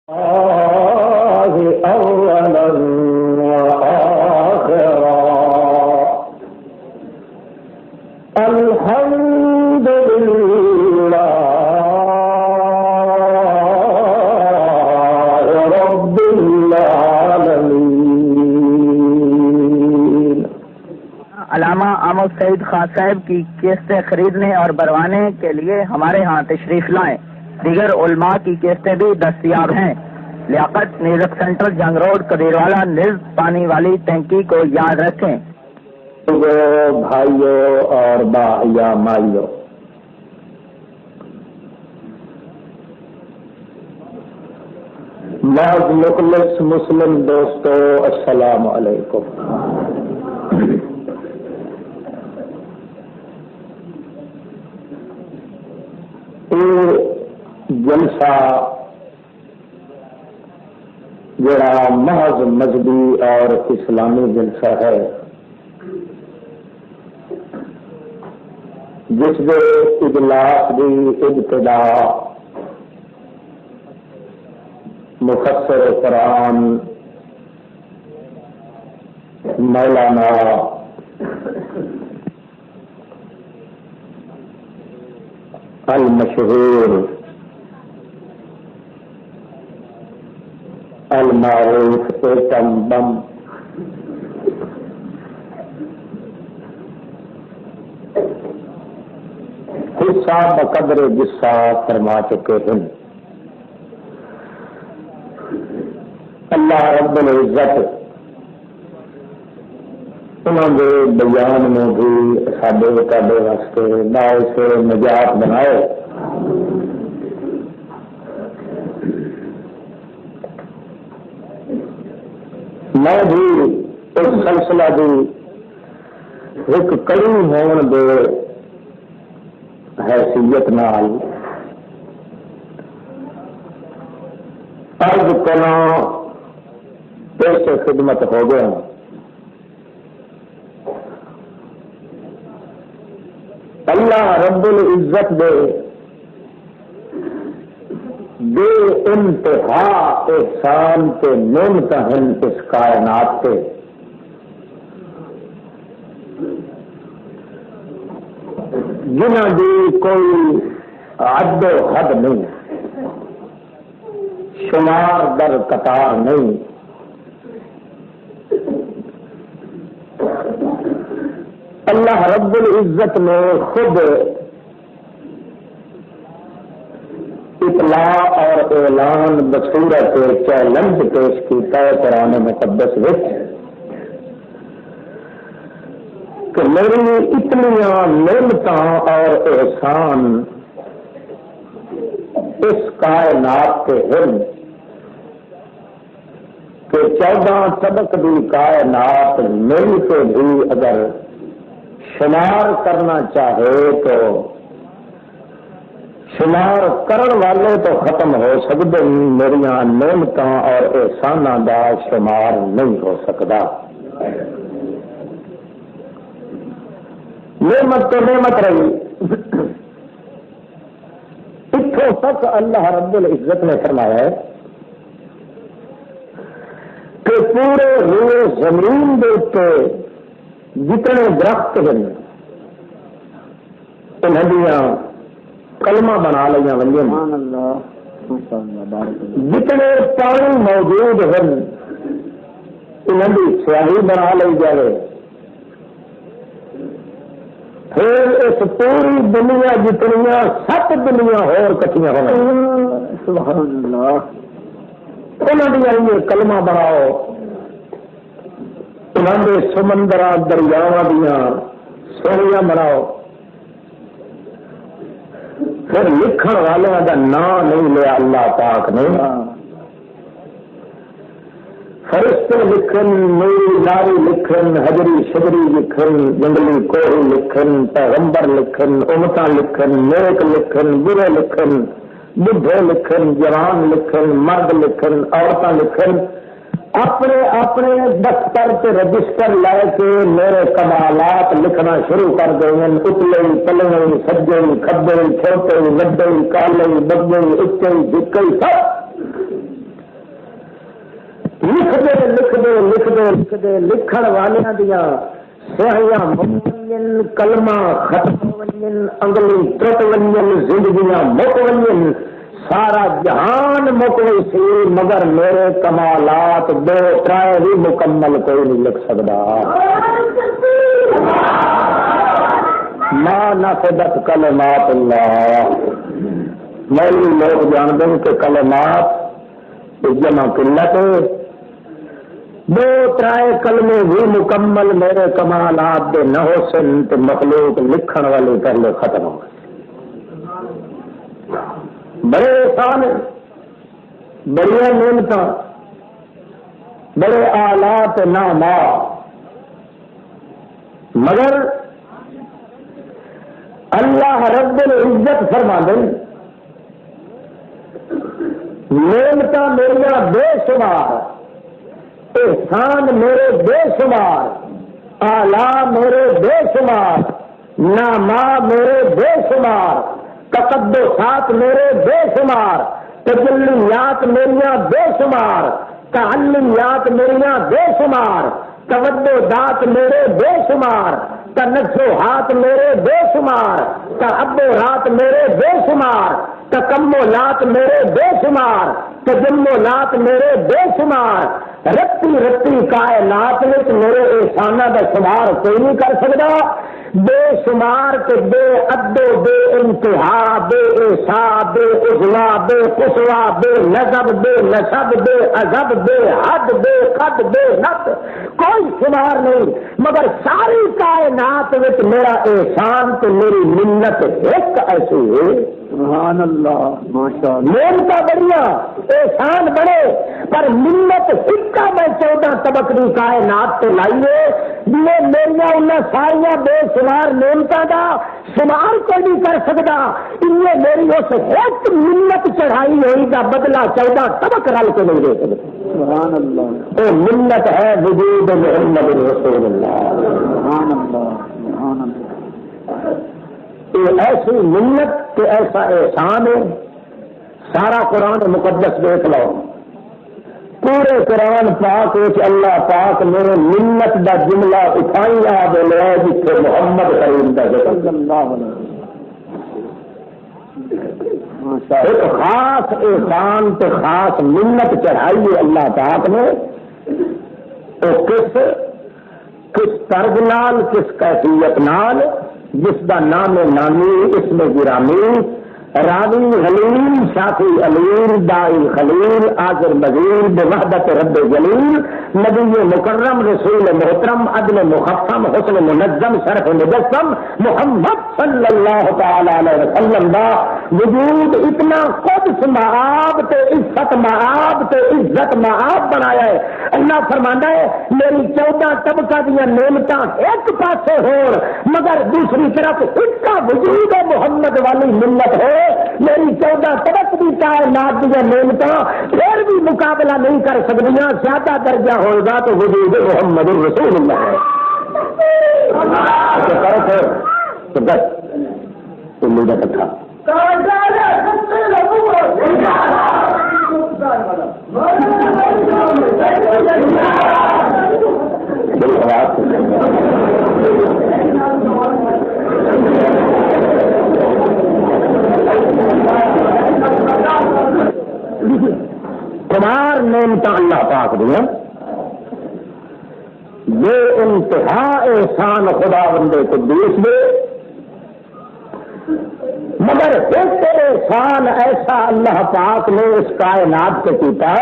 أولا وآخرا الحمد لله رب العالمين۔ علامہ احمد سعید خان صاحب کی کیسٹیں خریدنے اور بنوانے کے لیے ہمارے ہاں تشریف لائیں۔ دیگر علماء کی کیسٹیں بھی دستیاب ہیں۔ لیاقت میوزک سینٹر، جنگ روڈ، کدیروالا، نز پانی والی ٹینکی کو یاد رکھیں۔ بھائیوں اور باحیا مائیوں، بعض مخلص مسلم دوستو، السلام علیکم۔ یہ جلسہ جڑا محض مذہبی اور اسلامی جلسہ ہے، جس کے اجلاس کی ابتدا مفسر قرآن مولانا المشہور المعروف ایٹم بم حصہ بقدر جسہ فرما چکے ہیں۔ اللہ رب العزت انہوں نے بیان میں بھی ساڈے کاڈے واسطے باعث نجات بنائے۔ میں بھی اس سلسلہ کی ایک کڑی ہون دے حیثیت نال عرض کرنا پیش خدمت ہو گیا۔ اللہ رب العزت دے بے انتہا احسان کے نعمت ہیں اس کائنات کے، جنہ دی کوئی عد و حد نہیں، شمار در قطار نہیں۔ اللہ رب العزت نے خود اطلاع اور اعلان بصورت چیلنج پیش کیتا ہے قرآن مقدس وچ کہ میری اتنیاں نعمتاں اور احسان اس کائنات کے ہیں کہ 14 طبق دی کائنات مل کے بھی اگر شمار کرنا چاہے تو شمار کرن والے تو ختم ہو سکتے، میریاں نعمتاں اور احساناں دا شمار نہیں ہو سکتا۔ نعمت تو نعمت رہی، اتوں تک اللہ رب العزت نے فرمایا ہے کہ پورے روئے زمین دے اوپر جتنے درخت ہیں انہاں کلمہ بنا لیا ونجے، جتنے پانی موجود ہیں انہوں کی سیاہی بنا لی جائے۔ پھر اس پوری دنیا جتنیاں 7 دنیا ہور کٹیاں ہو انہوں نے کلمہ بناؤ، انہوں نے سمندر دریاواں دیا سوہیاں بناؤ۔ پھر لکھن والوں کا نام نہیں لیا اللہ پاک نے، فرشتے لکھن، نوری ناری لکھن، حجری شجری لکھن، جنگلی کوہی لکھن، پیغمبر لکھن، امتاں لکھن، نیک لکھن، برے لکھن، بڈھے لکھن، جوان لکھن، مرد لکھن، عورتیں لکھن، اپنے اپنے دفتر سے رجسٹر لے کے میرے کمالات لکھنا شروع کر دیں، اتلے پلے سجے کھبے چھوٹے وڈے کالے بگے اچے جھکے سب لکھ دے لکھن والیاں دیاں سیاہیاں مکین کلمہ ختم ونجن انگلی ٹرٹ ونجن زندگیاں مک ونجن سارا جہان مکوئی سی مگر میرے کمالات دو ترائے بھی مکمل کوئی نہیں لکھ سکتا. ما نفدت کلمات اللہ. میری لوگ جانتے ہیں کہ کلمات جمع قلت دو ترائے کلمے بھی مکمل میرے کمالات دے نہ ہو سن تو مخلوق لکھن والے پہلے ختم ہو گئے. بڑے احسان بڑی محنت بڑے آلات ناما مگر اللہ رب العزت فرما دیں محنت میرا بے شمار احسان میرے بے شمار آلہ میرے بے شمار ناما میرے بے شمار تقدسات میرے بے شمار تجلیات میریاں بے شمار تعلیات میریاں بے شمار تودات میرے بے شمار تنزہات میرے بے شمار تعبرات میرے بے شمار تکملات میرے بے شمار تجملات میرے بے شمار رتی رتی کائنات میں میرے احسانہ کا شمار کوئی نہیں کر سکتا. بے شمار کے بے عدو بے انتہا بے احسا بے عزوا بے قصوا بے نظب بے نصب بے عذب بے حد بے قد بے نت کوئی شمار نہیں مگر ساری کائنات میں میرا احسان تو میری منت ایک ایسی ہے. سبحان اللہ ماشاء اللہ. محنت بڑھیا احسان بڑے پر منت سکا میں 14 طبقی کائنات تو لائیے جی میرا انہیں ساریا بے شمار محنتوں کا شمار کوئی نہیں کر سکتا. انہیں میری اس ایک منت چڑھائی ہوئی کا بدلہ 14 طبق رل کے نہیں دے سکتے. سبحان اللہ. وہ منت ہے وجود محمد رسول اللہ. سبحان اللہ سبحان اللہ. یہ ایسی منت کہ ایسا احسان ہے. سارا قرآن مقدس دیکھ لو پورے قرآن پاک اللہ پاک میرے منت دا جملہ اٹھائی آ بولے جتنے محمد کریم کا ذکر. ایک خاص احسان تو خاص منت چڑھائی ہے اللہ پاک نے. تو کس طرز نال کس کیفیت نال جس کا نام نامی اس میں گرامی راوی حلیم شافی علیم دائی خلیل آزر مزیر بوحدت رب جلیل نبی مکرم رسول محترم عدل مخفم حسن منظم شرف مجسم محمد صلی اللہ تعالی علیہ وسلم دا وجود اتنا قدس معاب تے عزت معاب تے عزت معاب بنایا ہے. اللہ فرمانا ہے میری 14 طبقہ دیا نعمتاں ایک پاسے ہو مگر دوسری طرف اس کا وجود محمد والی ملت ہو میری 14 طبق بھی کائنات دیا نعمتاں پھر بھی مقابلہ نہیں کر سکتی. زیادہ درجہ ہوگا تو وجود محمد رسول اللہ ہے. تو بس کتھا کمار نعمتاں اللہ پاک دیا بے انتہا احسان خدا بندے کو دیش دے مگر ایک احسان ایسا اللہ پاک نے اس کائنات سے کیتا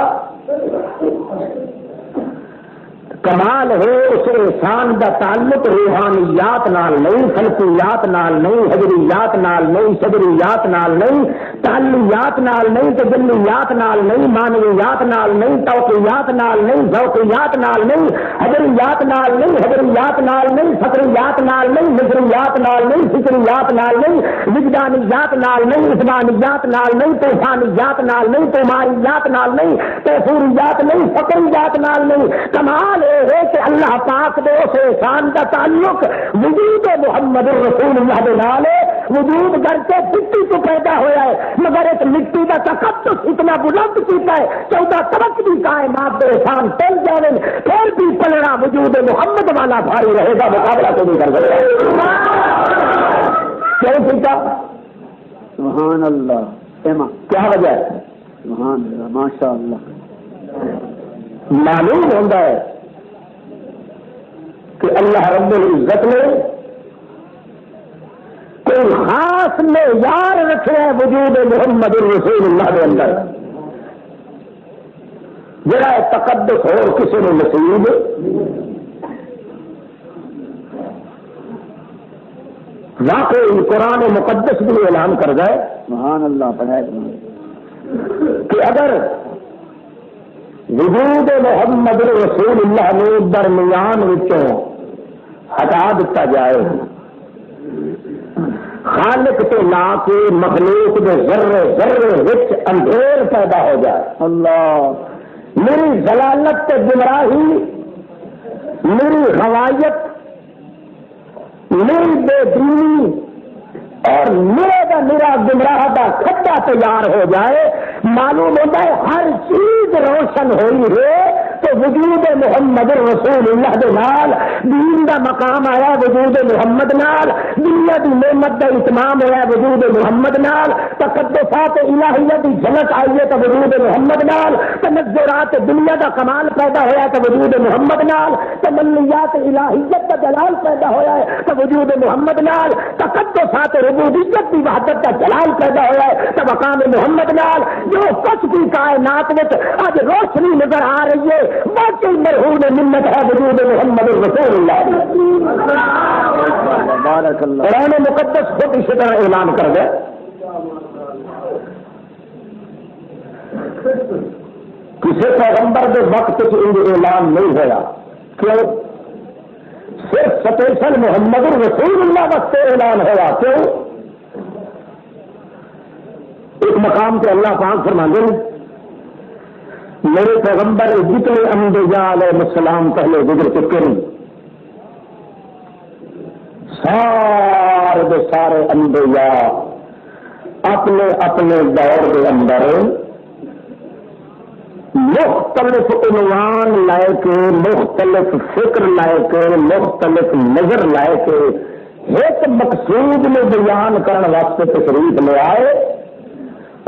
کمال ہے. اس احسان کا تعلق روحانیات نال نہیں خلقیات نال نہیں حجریات نال نہیں صدریات نال نہیں تعلیات نال نہیں تجلیات نال نہیں معنویات نال نہیں توقیات نال نہیں ذوقیات نال نہیں حجریات نال نہیں حجریات نال نہیں فکریات نال نہیں نظریات نال نہیں فکریات نال نہیں وجدانیات نال نہیں عثمانیات نال نہیں طوفانیات نال نہیں توماریات نال نہیں تیسوریات نہیں فکریات نال نہیں. کمال ہے کہ اللہ پاک دے اس احسان کا تعلق وجود محمد رسول اللہ دے نال ہے وجود گھر سے مٹی تو پیدا ہوا ہے مگر ایک مٹی کا تقدس اتنا بلند کیتا ہے 14 طبق بھی کائنات کے احسان پل جاوے پھر بھی پلنا وجود محمد والا بھاری رہے گا مقابلہ تو نہیں کر سکتا کیوں کیتا سبحان اللہ کیا وجہ ہے سبحان اللہ ماشاء اللہ معلوم ہوتا ہے کہ اللہ رب العزت نے کوئی خاص معیار رکھے ہیں وجود محمد رسول اللہ کے اندر جڑا تقدس ہو کسی نے نصیب واقعی قرآن مقدس بھی اعلان کر گئے سبحان اللہ پڑھائے کہ اگر وجود محمد رسول اللہ نے درمیان وچوں ہٹا دیتا جائے خالق سے لا کے مخلوق کے ذرے ذرے وچ اندھیر پیدا ہو جائے اللہ میری ضلالت تے گمراہی میری غوایت میری بے دینی اور میرا گمراہ کا کھڈا تیار ہو جائے معلوم ہوتا ہے ہر چیز روشن ہوئی ہے تو وجود محمد رسول اللہ دے نال دین دا مقام آیا وجود محمد نال دنیا دی نعمت دا اتمام ہوا وجود محمد نال تقدسات الہیہ دی جھلک آئی ہے تو وجود محمد نال تنزلات دنیا دا کمال پیدا ہوا تو وجود محمد نال تمنیات الہیت دا جلال پیدا ہوا ہے تو وجود محمد نال تقدسات ربوبیت دی وحدت دا جلال پیدا ہوا ہے تو مقام محمد نال جو کچھ بھی کائنات میں آج روشنی نظر آ رہی ہے واقعی مرہون منت ہے وجود محمد رسول اللہ قرآن مقدس خود اسی طرح اعلان کر دے کسی پیغمبر کے وقت اعلان نہیں ہوا کیوں صرف سپیشل محمد رسول اللہ وقت اعلان ہوا کیوں ایک مقام پہ اللہ پاک فرماتے ہیں میرے پیغمبر جتنے انبیاء علیہ السلام پہلے گزر چکے ہیں سارے انبیاء اپنے اپنے دور کے اندر مختلف عنوان لائے کے مختلف فکر لائے کے مختلف نظر لائے کے ایک مقصود میں بیان کرنے واسطے تشریف لے آئے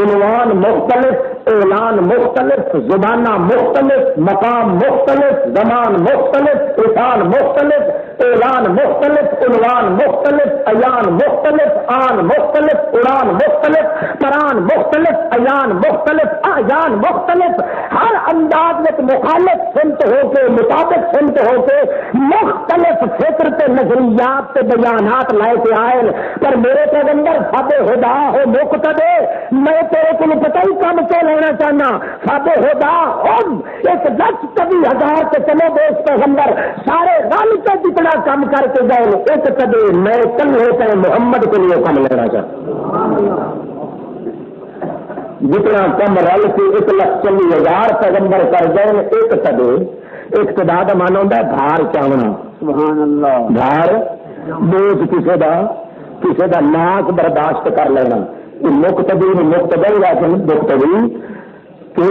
عنوان مختلف اعلان مختلف زبانہ مختلف مقام مختلف زمان مختلف احسان مختلف اعلان مختلف عنوان مختلف ایان مختلف آن مختلف اڑان مختلف پران مختلف ایان مختلف آیان مختلف ہر انداز میں مخالف سمت ہو کے مطابق سمت ہو کے مختلف فکر کے نظریات کے بیانات لائے کے آئے پر میرے پیغمبر سب خدا ہو مقتدے میں تیرے کو پتہ ہی کم سے لینا چاہنا سب خدا ہم 1,20,000 کے چلو دوست پیغمبر سارے رل کے جتنا کم کر کے گئے ایک کدے میں کل ہوتا ہے محمد کے لیے کم لینا چاہتا جتنا کم رل کے 1,40,000 پیغمبر کر گئے ایک کدے اقتدا کا مان ہوتا ہے بھار چاہنا سبحان اللہ بھار بوجھ کسی کا ناک برداشت کر لینا مقتدی کہ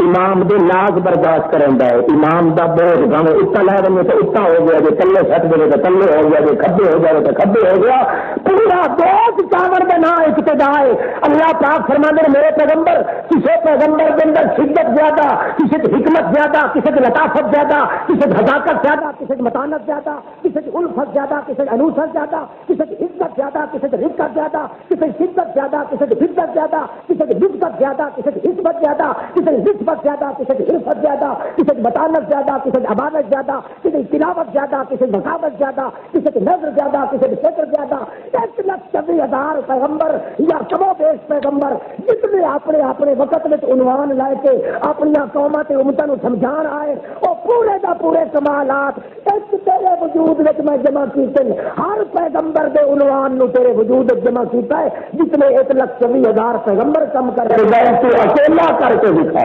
امام دے ناز برداشت کرتا ہے امام دا بوجھ گاؤں اتنا لے دیں تو اتنا ہو گیا جی تلے سٹ دے تو تلے ہو گیا جی کبے ہو جائے تو کبے ہو گیا پورا بوجھ چاور کا نام ابتدا ہے اللہ پاک فرماندے میرے پیغمبر کسی پیغمبر کے اندر شدت زیادہ کسی کی حکمت زیادہ کسی کی لطافت زیادہ کسی کی حذاقت زیادہ کسی کی متانت زیادہ کسی کی الفت زیادہ کسی کی انوست زیادہ کسی کی عزت زیادہ کسی کی رفت زیادہ کسی کی شدت زیادہ کسی کی فدت زیادہ کسی کی نسبت زیادہ کسی کی حسبت زیادہ کسی کی نسبت زیادہ کسی کی عرفت زیادہ کسی کی متانت زیادہ کسی کی امانت زیادہ کسی کی تلاوت زیادہ کسی کی مقامت زیادہ کسی کی نظر زیادہ کسی کی فکر زیادہ 1,40,000 پیغمبر یا کمو بیش پیغمبر جتنے اپنے اپنے وقت میں عنوان لائے کے اپنی قوموں کے امتوں سمجھان آئے وہ پورے دا پورے کمالات ایک تیرے وجود میں جمع کیتے ہر پیغمبر دے عنوان نو تیرے وجود جمع کیتا ہے جتنے 1,40,000 پیغمبر کم کر کے گئے تو اکیلا کر کے دکھا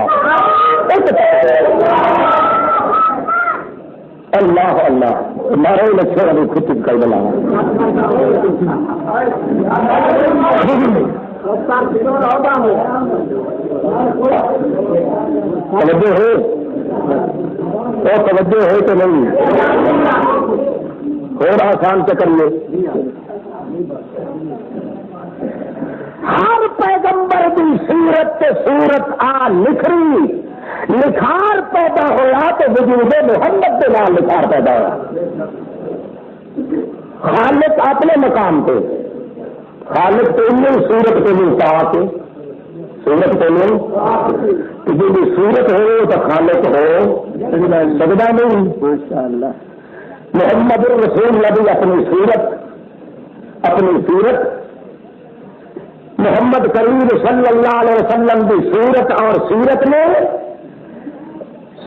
اللہ اللہ مارے لچھے والی خود کر بلا توجہ ہے تو توجہ ہے کہ نہیں اور آسان سے کریے. ہر پیغمبر کی سورت سورت آ لکھری لکھار پیدا ہوا تو وجود محمد کے نام لکھار پیدا ہوا. خالق اپنے مقام پہ خالق تو نہیں سورت کو نہیں پاک سورت کو نہیں جو بھی سورت ہو تو خالق ہو سجدہ نہیں. ماشاء اللہ محمد رسول نبی اپنی سورت محمد کریم صلی اللہ علیہ وسلم کی سورت اور سیرت میں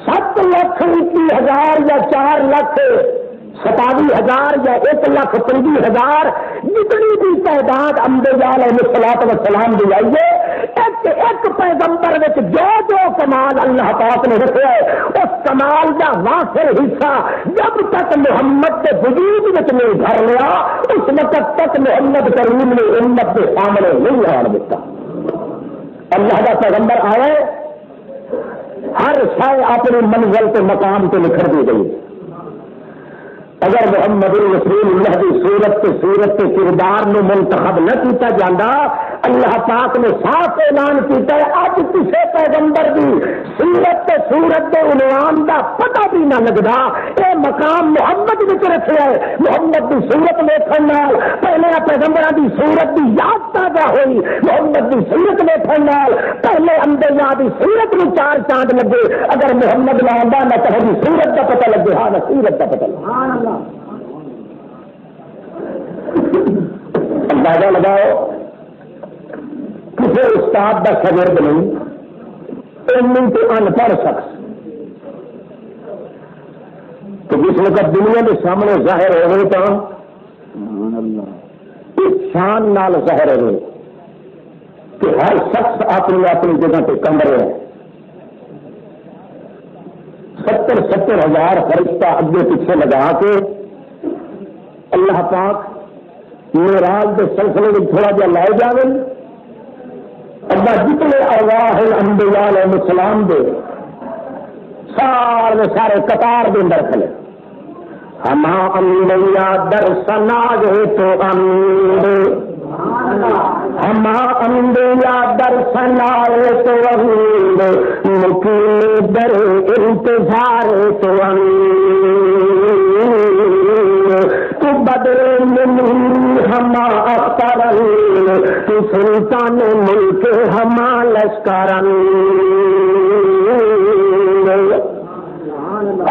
7,21,000 یا 4,27,000 یا 1,25,000 جتنی بھی تعداد انبیاء علیہ الصلوۃ والسلام دی آئی ہے ایک پیغمبر وچ جو کمال اللہ پاک نے رکھا ہے اس کمال کا واصل حصہ جب تک محمد کے وجود وچ نہیں بھر لیا اس وقت تک محمد کریم نے امت کے سامنے نہیں آن دیتا. اللہ کا پیغمبر آئے ہر شے اپنی منزل کے مقام پہ نکھر دی گئی. اگر محمد رسول اللہ کی صورت کے کردار میں منتخب نہ کیتا جاتا اللہ پاک نے صاف اعلان کیتا ہے اب کسی پیغمبر کی صورت کے عنوان کا پتہ بھی نہ لگتا. یہ مقام محمد وچ رکھا ہے. محمد کی صورت ویکھن نال پہلے پیغمبروں کی صورت کی یاد تازہ ہوئی. محمد کی صورت ویکھن نال پہلے انبیاء کی صورت میں 4 چاند لگے. اگر محمد نہ آندا نہ کہے صورت کا پتہ لگے ہاں نہ سیرت کا پتہ لگے. اندازہ لگاؤ کسی استاد کا شاگرد نہیں تو ان پڑھ شخص تو جس وقت دنیا کے سامنے ظاہر ہوئے تو شان نال ظاہر ہوئے کہ ہر شخص اپنی جگہ پہ کم رہے ہیں. 70,000 فرشتہ اگے پیچھے لگا کے اللہ پاک معراج کے سلسلے میں تھوڑا جہا لائے جاوے. اللہ جتنے ارواح انبیاء علیہ السلام دے سارے قطار کے اندر کھلے. ہما انبیاء درسنا گے تو ہما انبیاء درسنا گے تو مقیم در انتظار تو تو بدر من ہما اخترن تو سلطان ملک ہما لشکرن.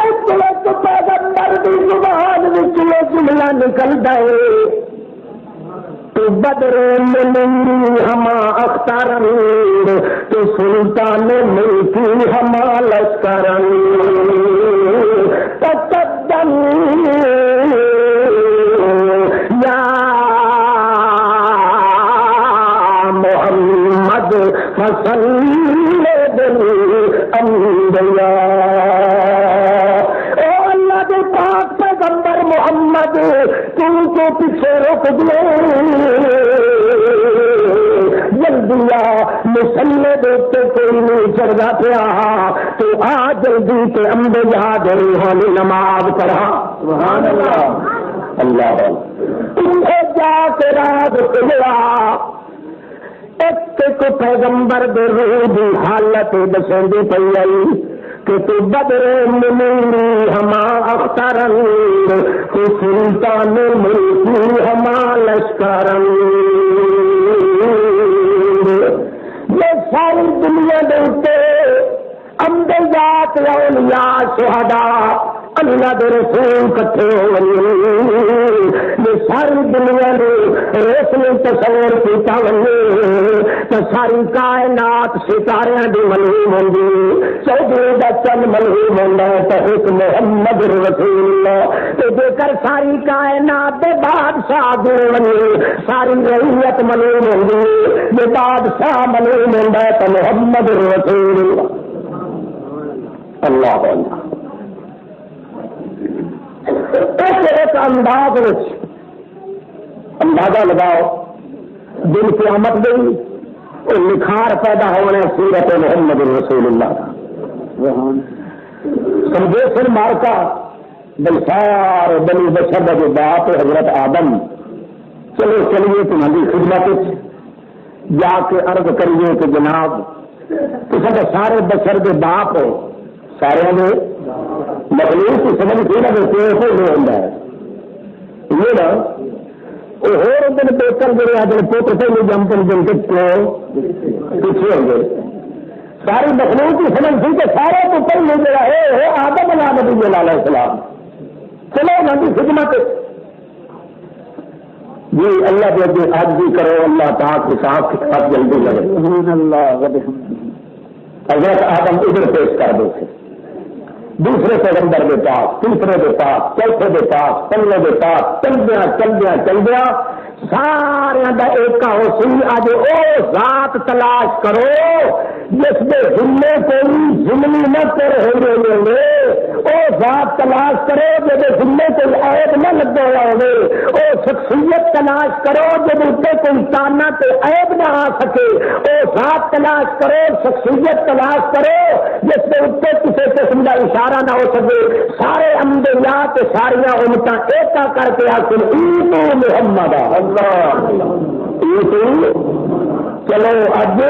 ایک پیغمبر کی زبان وچ یہ جملہ نکل گئے تو بدر من ہما اخترن تو سلطان ملک ہما لشکرن. تقدم یا محمد فصلی بالانبیاء. اے اللہ کے پاک پیغمبر محمد تم کو پیچھے روک دے جلدی آ مسلے دیتے کوئی نہیں چڑھا پیا تو آ جلدی کے انبیاء دے روحانی نماز پڑھا. سبحان اللہ اللہ تمہیں جا کے راز کھلا ایک پیغمبر دے روح دی حالت دسندی پئی آئی کہ تو بدر منی ہما اخترن تو سلطان ملکی ہما لشکرن. یہ ساری دنیا دے انبیاء اولیاء شہداء اللہ دے رسول کٹھے ہوئے یہ ساری دنیا نے روشنی تصور کیتا ہوئے تو ساری کائنات ستاریاں دی ملہوم ہوندی چودھری دا چند ملہوم ہوندا تو ایک محمد رسول اللہ تو جے کر ساری کائنات دے بادشاہ دے ونی ساری رعیت ملہوم ہوندی یہ بادشاہ ملہوم ہوندا تو محمد رسول اللہ. اللہ اللہ ایک انداز اندازہ لگاؤ دن قیامت گئی اور نکھار پیدا ہونے سورت محمد رسول اللہ کا سمجھے پھر مارکا بلسار بنی بشر جو باپ حضرت آدم چلو چلیے تمہاری خدمت جا کے عرض کریے کہ جناب تصے سارے بشر کے باپ ہو سارے نے مخلوق کی سمجھ تھی نا پیڑ سے نہیں ہوتا ہے یہ نا وہ ہوتے پیپر جڑے اپنے پوتر سے نہیں جمتے دن کے پیچھے ہوں گے ساری مخلوق کی سمجھ تھی کہ سارے تو پہلے جڑا ہے آدم نبی علیہ السلام چلو نا کی خدمت جی اللہ کے آج بھی کرو اللہ پاک حساب کتاب جلدی کرے اللہ حضرت آدم ادھر پیش کر دو دوسرے پیغمبر کے پاس تیسرے کے پاس چوتھے کے پاس پنجے کے پاس چل دیا سارا کا ایک ہو سی اج او ذات تلاش کرو جس کے ذمے کوئی ظلمی نہ کر رہے وہ ذات تلاش کرو جب ذمے کوئی عیب نہ لگا ہوا ہو وہ شخصیت تلاش کرو جب اتنے کوئی تانا تے عیب نہ آ سکے وہ ذات تلاش کرو شخصیت تلاش کرو جس کے اتنے کسی قسم کا اشارہ نہ ہو سکے سارے انبیاء ساریا امتاں ایکا کر کے آخر محمد چلو اج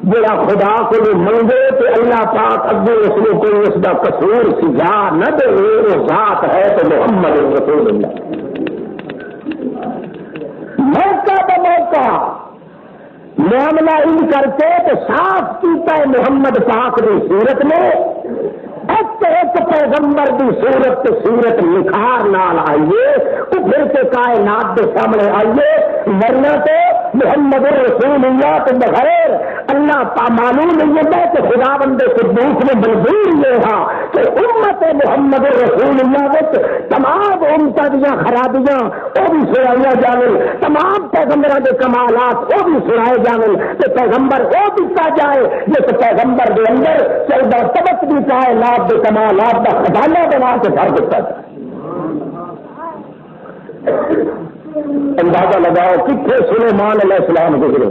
جڑا خدا کو منگے تو اللہ پاک اگے اس کو کوئی اس کا قصور سجا نہ دے وہ ذات ہے تو محمد رسول اللہ موقع بموقع معاملہ ان کر کے تو صاف کیتا ہے محمد پاک کی صورت میں ایک پیغمبر کی صورت نکھار نال آئیے ابھر کے کائنات کے سامنے آئیے ورنہ تو محمد رسول اللہ کے بغیر اللہ معلوم نہیں ہے کہ خدا بندے قدوس نے منظور یہ ہاں کہ امت محمد رسول اللہ تمام امتوں دیا خرابیاں وہ بھی سنائی جائیں تمام پیغمبروں کے کمالات وہ بھی سنائے جائیں کہ پیغمبر وہ دتا جائے جس پیغمبر کے اندر چودہ طبق بھی کائنات کے کمالات کا خزانہ بنا کے بھر دیتا جائے اندازہ لگاؤ کتنے سلیمان علیہ السلام گزرے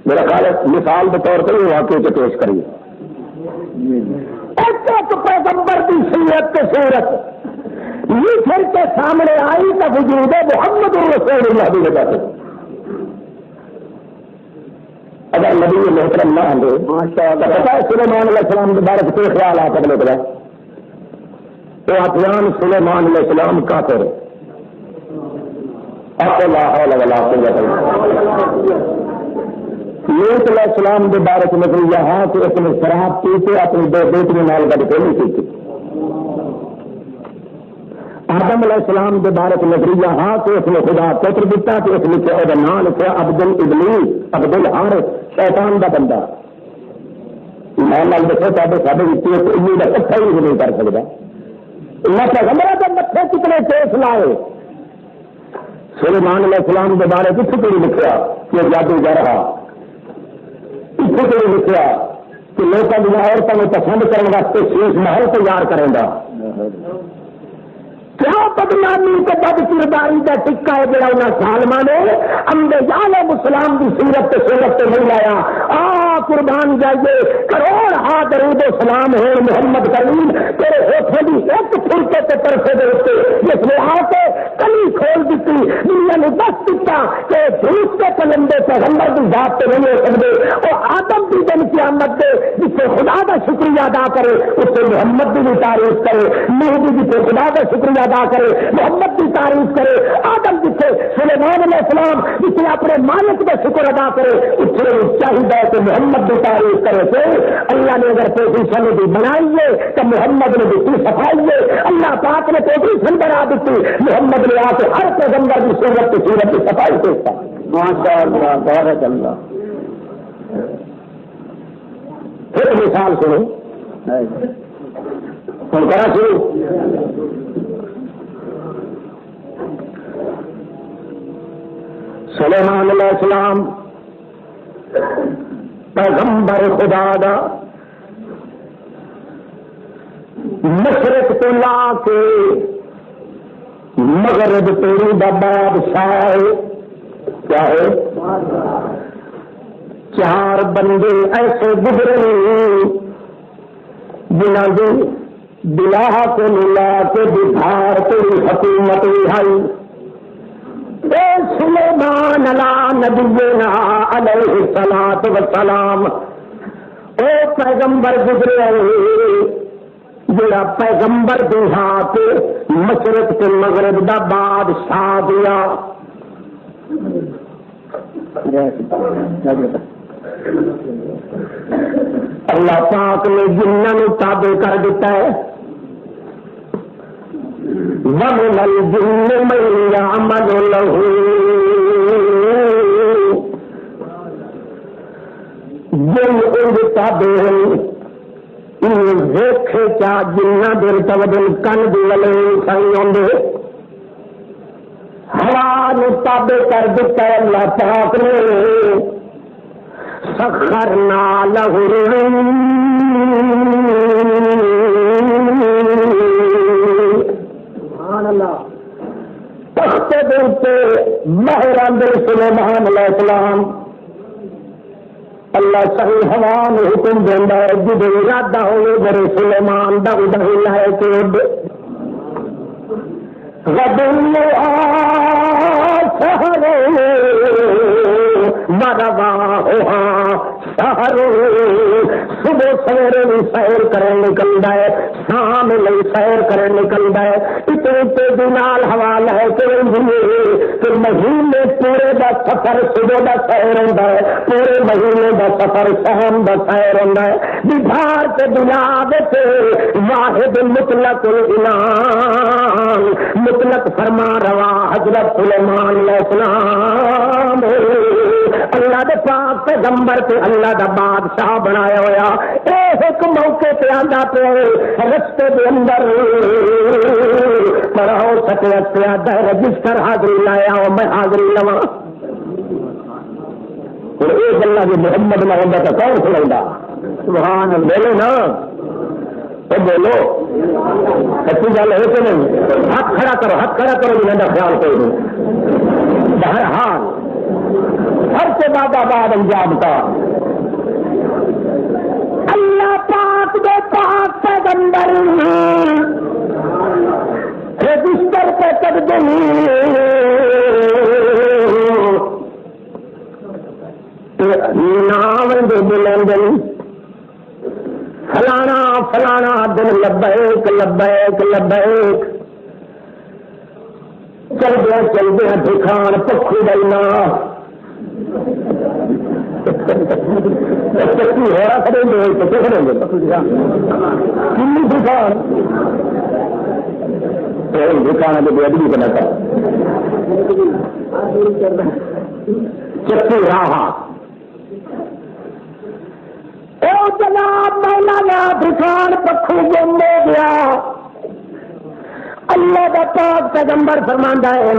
میرا خیال ہے مثال کے طور پر واقعے کو پیش کریے ایک پیغمبر کی صورت یہ پھر کے سامنے آئی تو وجود محمد رسول اللہ کی وجہ سے اگر نبی محترم نہ ہوں پتا ہے سلیمان علیہ السلام کے بارے میں خیال آپ اگلے پڑا تو افیان سلیمان علیہ السلام کا پھر لوت علیہ السلام کے بارے میں مطلب یہاں کہ اس نے شراب پی کے اپنی دو بیٹیوں نال گڈ کے نہیں کی آدم علیہ السلام کے بارے میں نظریہ ہاں کہ اس نے خدا پتر دیتا کہ اس لکھا وہ نام لکھا عبدل ابلیس عبدل ہر شیطان کا بندہ ایمان نال دیکھو سارے کا کٹھا ہی نہیں کر سکتا اللہ پیغمبر کے متھے کتنے کیس لائے سلیمان علیہ السلام کے بارے میں کتنے کوئی لکھا کہ جادوگر رہا کتنے کوئی لکھا کہ لوگوں کی عورتوں کو پسند کرنے واسطے شیش محل تیار کرے گا کیا بدنامی تو بد کرداری کا ٹکا ہے جڑا انہیں ظالما نے انبیاء علیہ السلام کی صورت نہیں لایا قربان جائیے کروڑ درود و سلام ہے محمد کریم تیرے ہوٹے کی ایک فرقے کے طرفے دے ہوتے جس نے آ کے کلی کھول دیتی دنیا نے دس دیتا کہ جھوٹ کے کلندے پیغمبر کی ذات پہ نہیں ہو سکتے اور آدم کی دن قیامت دے جس سے خدا کا شکریہ ادا کرے اس سے محمد کی بھی تعریف کرے نوح بھی جسے خدا کا شکریہ ادا کرے محمد کی تعریف کرے آدم جسے سلیمان علیہ السلام جسے اپنے مالک کا شکر ادا کرے اس سے چاہیے کہ محمد کی تعریف کرے تھے اللہ نے اگر پوزیشن بھی بنائی ہے تو محمد نے دیتی صفائی ہے اللہ پاک نے پوزیشن بنا دیتی محمد نے آ کے ہر پیغمبر کی صورت کی صفائی دیتا ماشاء اللہ بارک اللہ پھر مثال سنو ہم کرا شروع سلیمان علیہ السلام پیغمبر خدا دا مشرق تو لا کے مغرب تیری دا بادشاہ کیا ہے؟ چار بندے ایسے گزرے جنہوں نے بلا کو ملا کے بہار تیری حکومت رہائی اے سلیمان علیہ نبینا علیہ الصلوۃ والسلام اے پیغمبر گزرے جڑا پیغمبر دے ہاتھ مشرق تے مغرب دا بادشاہ دیا اللہ پاک نے جنہاں نوں تابع کر دیتا ہے وَمِنَ الْجِنِّ مَن يَعْمَلُ لَهُ جن ان تابع ہیں دیکھے کیا جنہ دل تودن کن دیولے سائی ہوندے ہوا نو تابع کر دیتا ہے اللہ پاک نے سخرنا لہ سبحان اللہ تخت دل پہ مہر اندر سلیمان علیہ السلام اللہ صحیح ہوا میں حکم دینا ہے جب ارادہ ہوئے میرے سلیمان دو دہی لائے کے غدوہا سہرو مرواہا سہرو صبح سویرے بھی سیر کریں نکلدا ہے شام لئی سیر کریں نکلدا ہے اتنے دنال ہوا لے کے کہ مہینے پورے دا سفر صبح دا سیر ہوندا ہے پورے مہینے دا سفر شام دا سیر ہوندا ہے بہار تے دنیا وچ واحد مطلق الانام مطلق فرما روا حضرت سلیمان علیہ السلام اللہ دے پاک پیغمبر تے اللہ دا بادشاہ بنایا ہویا ایک موقع پہ آندا پہ رستے دے اندر پر ہو سکے اختیار رجسٹر حاضری لایا ہو میں حاضری لواں اور ایک اللہ جو محمد نہ ہوندا تو کون کھلاوندا سبحان اللہ بولو نا بولو سچی گل ہے کہ نہیں ہاتھ کھڑا کرو جنہاں دا خیال کوئی نہیں بہرحال ہر سے بعد انجام کا اللہ پاک دے پاک پیغمبر رجسٹر پہ کر دیں نام دے بلندن فلانا فلانا دن لبیک لبیک لبیک چل دیا دکھان پکھو دینا چکی ہو رہا کریں گے دکھان دکھانا تو بے بھی بنا کر چکی راہ جناب مولانا دکھان پکھو گم ہو گیا اللہ کا پاک پیغمبر فرماندا ہے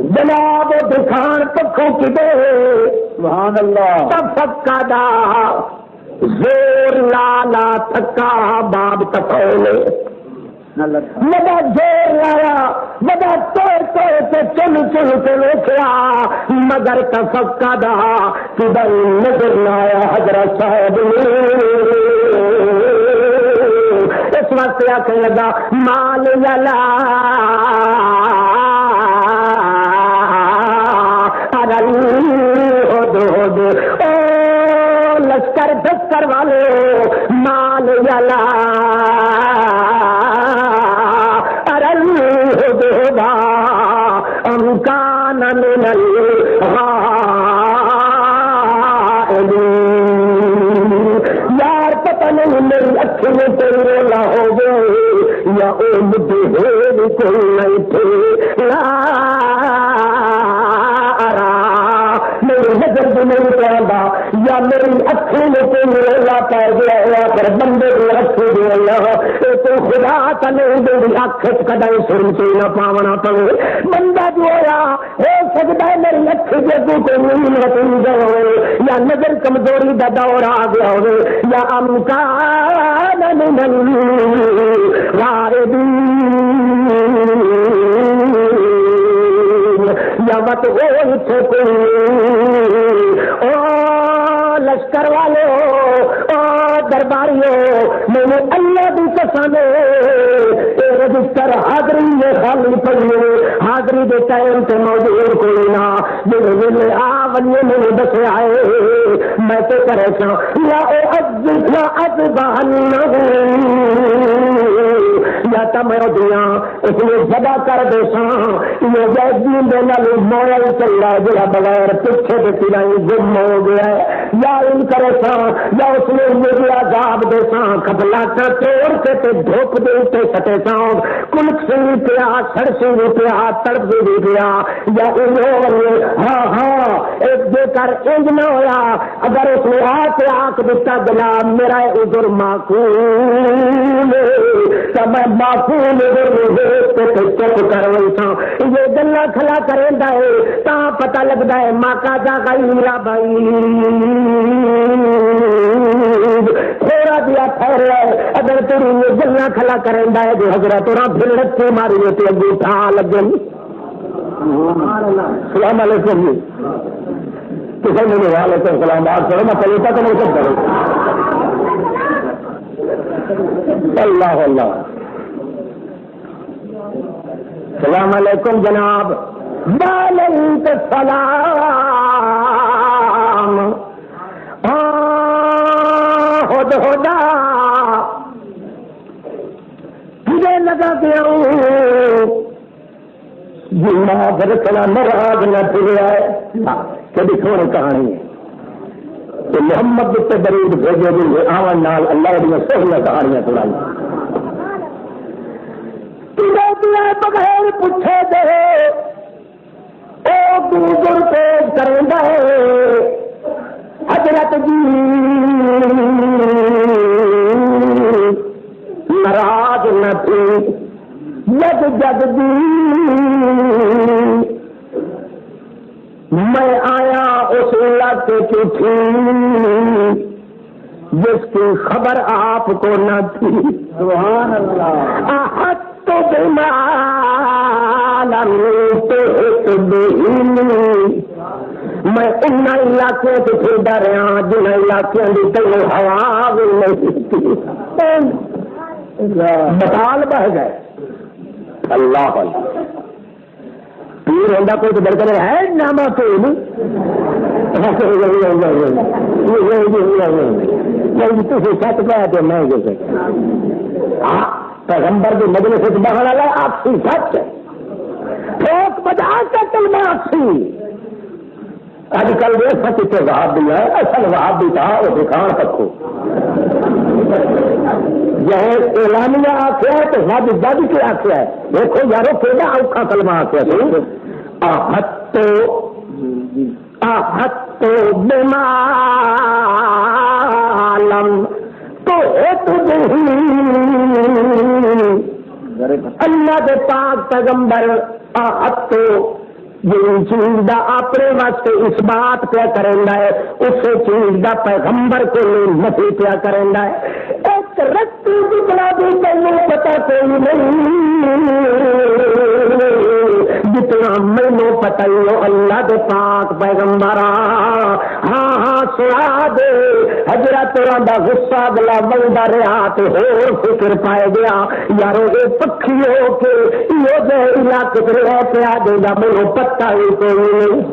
جناب دکھان پکھوں کدے سبحان اللہ فقدا زور لالا تھکا باب تکولے بڑا زور لایا بڑا توڑ کے چل چل کے روکیا مگر تفقدا کدھر نظر لایا حضرت صاحب اس وقت آخر لگا مال لالا لشکر دستر والے مال یلا ارل ہدا امکان من الغائبین یار پتہ نہیں میری اکھیں میں تیرے نہ ہو گئے یا او مجھے ہے کوئی نہیں تھے لا میری نظر بھی نہیں پڑا یا میری اکھیں میں کوئی رولا پہ گیا یا پھر بندے کو رکھے گیا تو خدا کا نہیں میری اکھ کدائی سن سے نہ پاونا پڑے بندہ جو ہوا ہو سکتا ہے میری اکھ جگہ کو نیند رکھیں گئے یا نظر کمزوری کا دور آ گیا ہو یا امکان من الغائبین یا مت وہ اتھے کوئی او لشکر والے او درباریوں میں نے اللہ بھی قسم رجسٹر حاضری میں خالی پڑی حاضری دے ٹائم سے موجود کوئی نہ میرے ویلے آ بنیے میرے دسے آئے میں تو کرے سا یا یا تمہیں دیا اس لیے جگہ کر دے سا یہ جیسے موڑ چل رہا ہے جڑا بغیر پیچھے دیکھی نہیں گم ہو گیا ہے یا ان کرے سا یا اس نے یہ عذاب دے سا کبلا کا توڑ کے دھوپ دے سٹے سا کلک سے بھی پیا سڑ سے بھی پیا تڑپ سے بھی پیا یا ہاں ہاں ایک دے کر انج نہ ہوا اگر اس نے آ کے آنکھ دتا گلا میرا ادھر معقول تو میں معقول ادھر چپ کر رہی تھا یہ گلا کھلا کریں ہے تا پتہ لگتا ہے ماکا جا کا میرا بھائی تھوڑا دیا ٹھہر ہے اگر تیری یہ گلا کھلا کریں ہے جو حضرت اور پھر رکھے ماری ہوتی انگوٹھا لگے السلام علیکم جی کسی میرے وعلیکم السلام بات کرو میں پلیتا تو نہیں سکتا اللہ اللہ السلام علیکم جناب وعلیکم السلام خدا تجھے لگا دیا جنا برسنا ناراض نہ پھریا ہے کبھی تھوڑی کہانی ہے تو محمد سے درود بھیجے گی آمن نال اللہ دیا سہیاں کہانیاں سنائی بغیر پوچھے دے او دور پیش کریں گے حضرت جی ناراض نہ تھی جگ جگ دی میں آیا اس علاقے کی تھی جس کی خبر آپ کو نہ تھی سبحان اللہ تو میں ان علاقے سے پھردا رہا جن علاقوں کی تینوں ہوا بھی نہیں تھی بطال بہ گئے اللہ پیر ہوتا کوئی تو بڑکر ہے نامہ تو سچ پایا تو میں پیغمبر کی مجلس سے بہن والا آپسی سچ ٹھوک بجا کے کلمہ آپسی اج کل یہ سچ سے وہاب بھی ہے اصل وہاب بھی تھا وہ دکھان تکو یہ اعلانیہ آخیا ہے تو وج جج کے آخیا ہے دیکھو یارو کہنا اوکھا کلمہ آخیا آہت تو بمالم تو اللہ کے پاک پیغمبر آہت تو جن چیز کا اپنے واسطے اس بات پیا کریں ہے اس چیز کا پیغمبر کو نہیں پیا کریں ہے ایک رتی جتنا بھی تینوں پتا کوئی نہیں جتنا مینو پتا ہی ہو اللہ کے پاک پیغمبر ہاں ہاں سنا دے حضرت دا غصہ گلا بنتا رہا تو ہور فکر پائے گیا یارو یہ پکھی ہو کے یہ جو علاقے رہ پیا دے گا میرے پتا ہی کوئی نہیں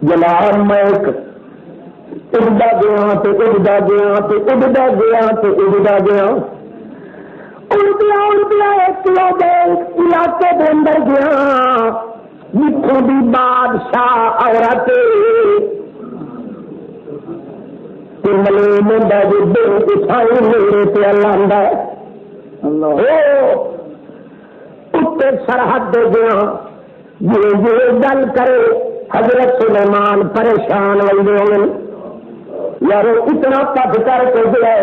جناب میں اڑتا گیا تو اڑتا گیا تو اڑتا گیا تو اڑتا گیا اڑدیا ایک علاقے کے اندر گیا جتوں بھی بادشاہ عورت ملے منڈا جی دل اٹھائی میرے پہ لانا اتنے سرحد دے گیا جی گل کرے حضرت سلیمان پریشان ہوئے یار اتنا پد کر کے گیا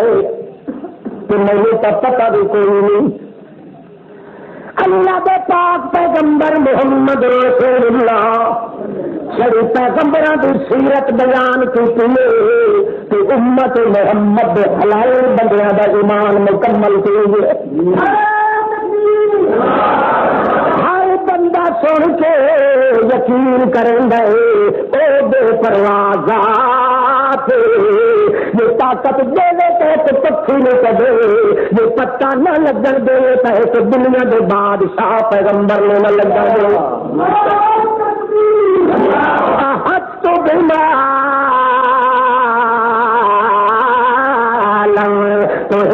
تو مجھے تو پتا بھی کوئی نہیں اللہ کے پاک پیغمبر محمد رسول اللہ سڑی پیغمبروں کی سیرت بیان کی کہ امت محمد حلال بندیاں کا ایمان مکمل کیجیے ہر بندہ سن کے یقین کریں گے او بے پرواز یہ طاقت دے تو پکھی نہیں کدے یہ پتا نہ لگن دے تو دنیا کے بادشاہ پیغمبر نے نہ لگا دے ہاتھ تو بنا تو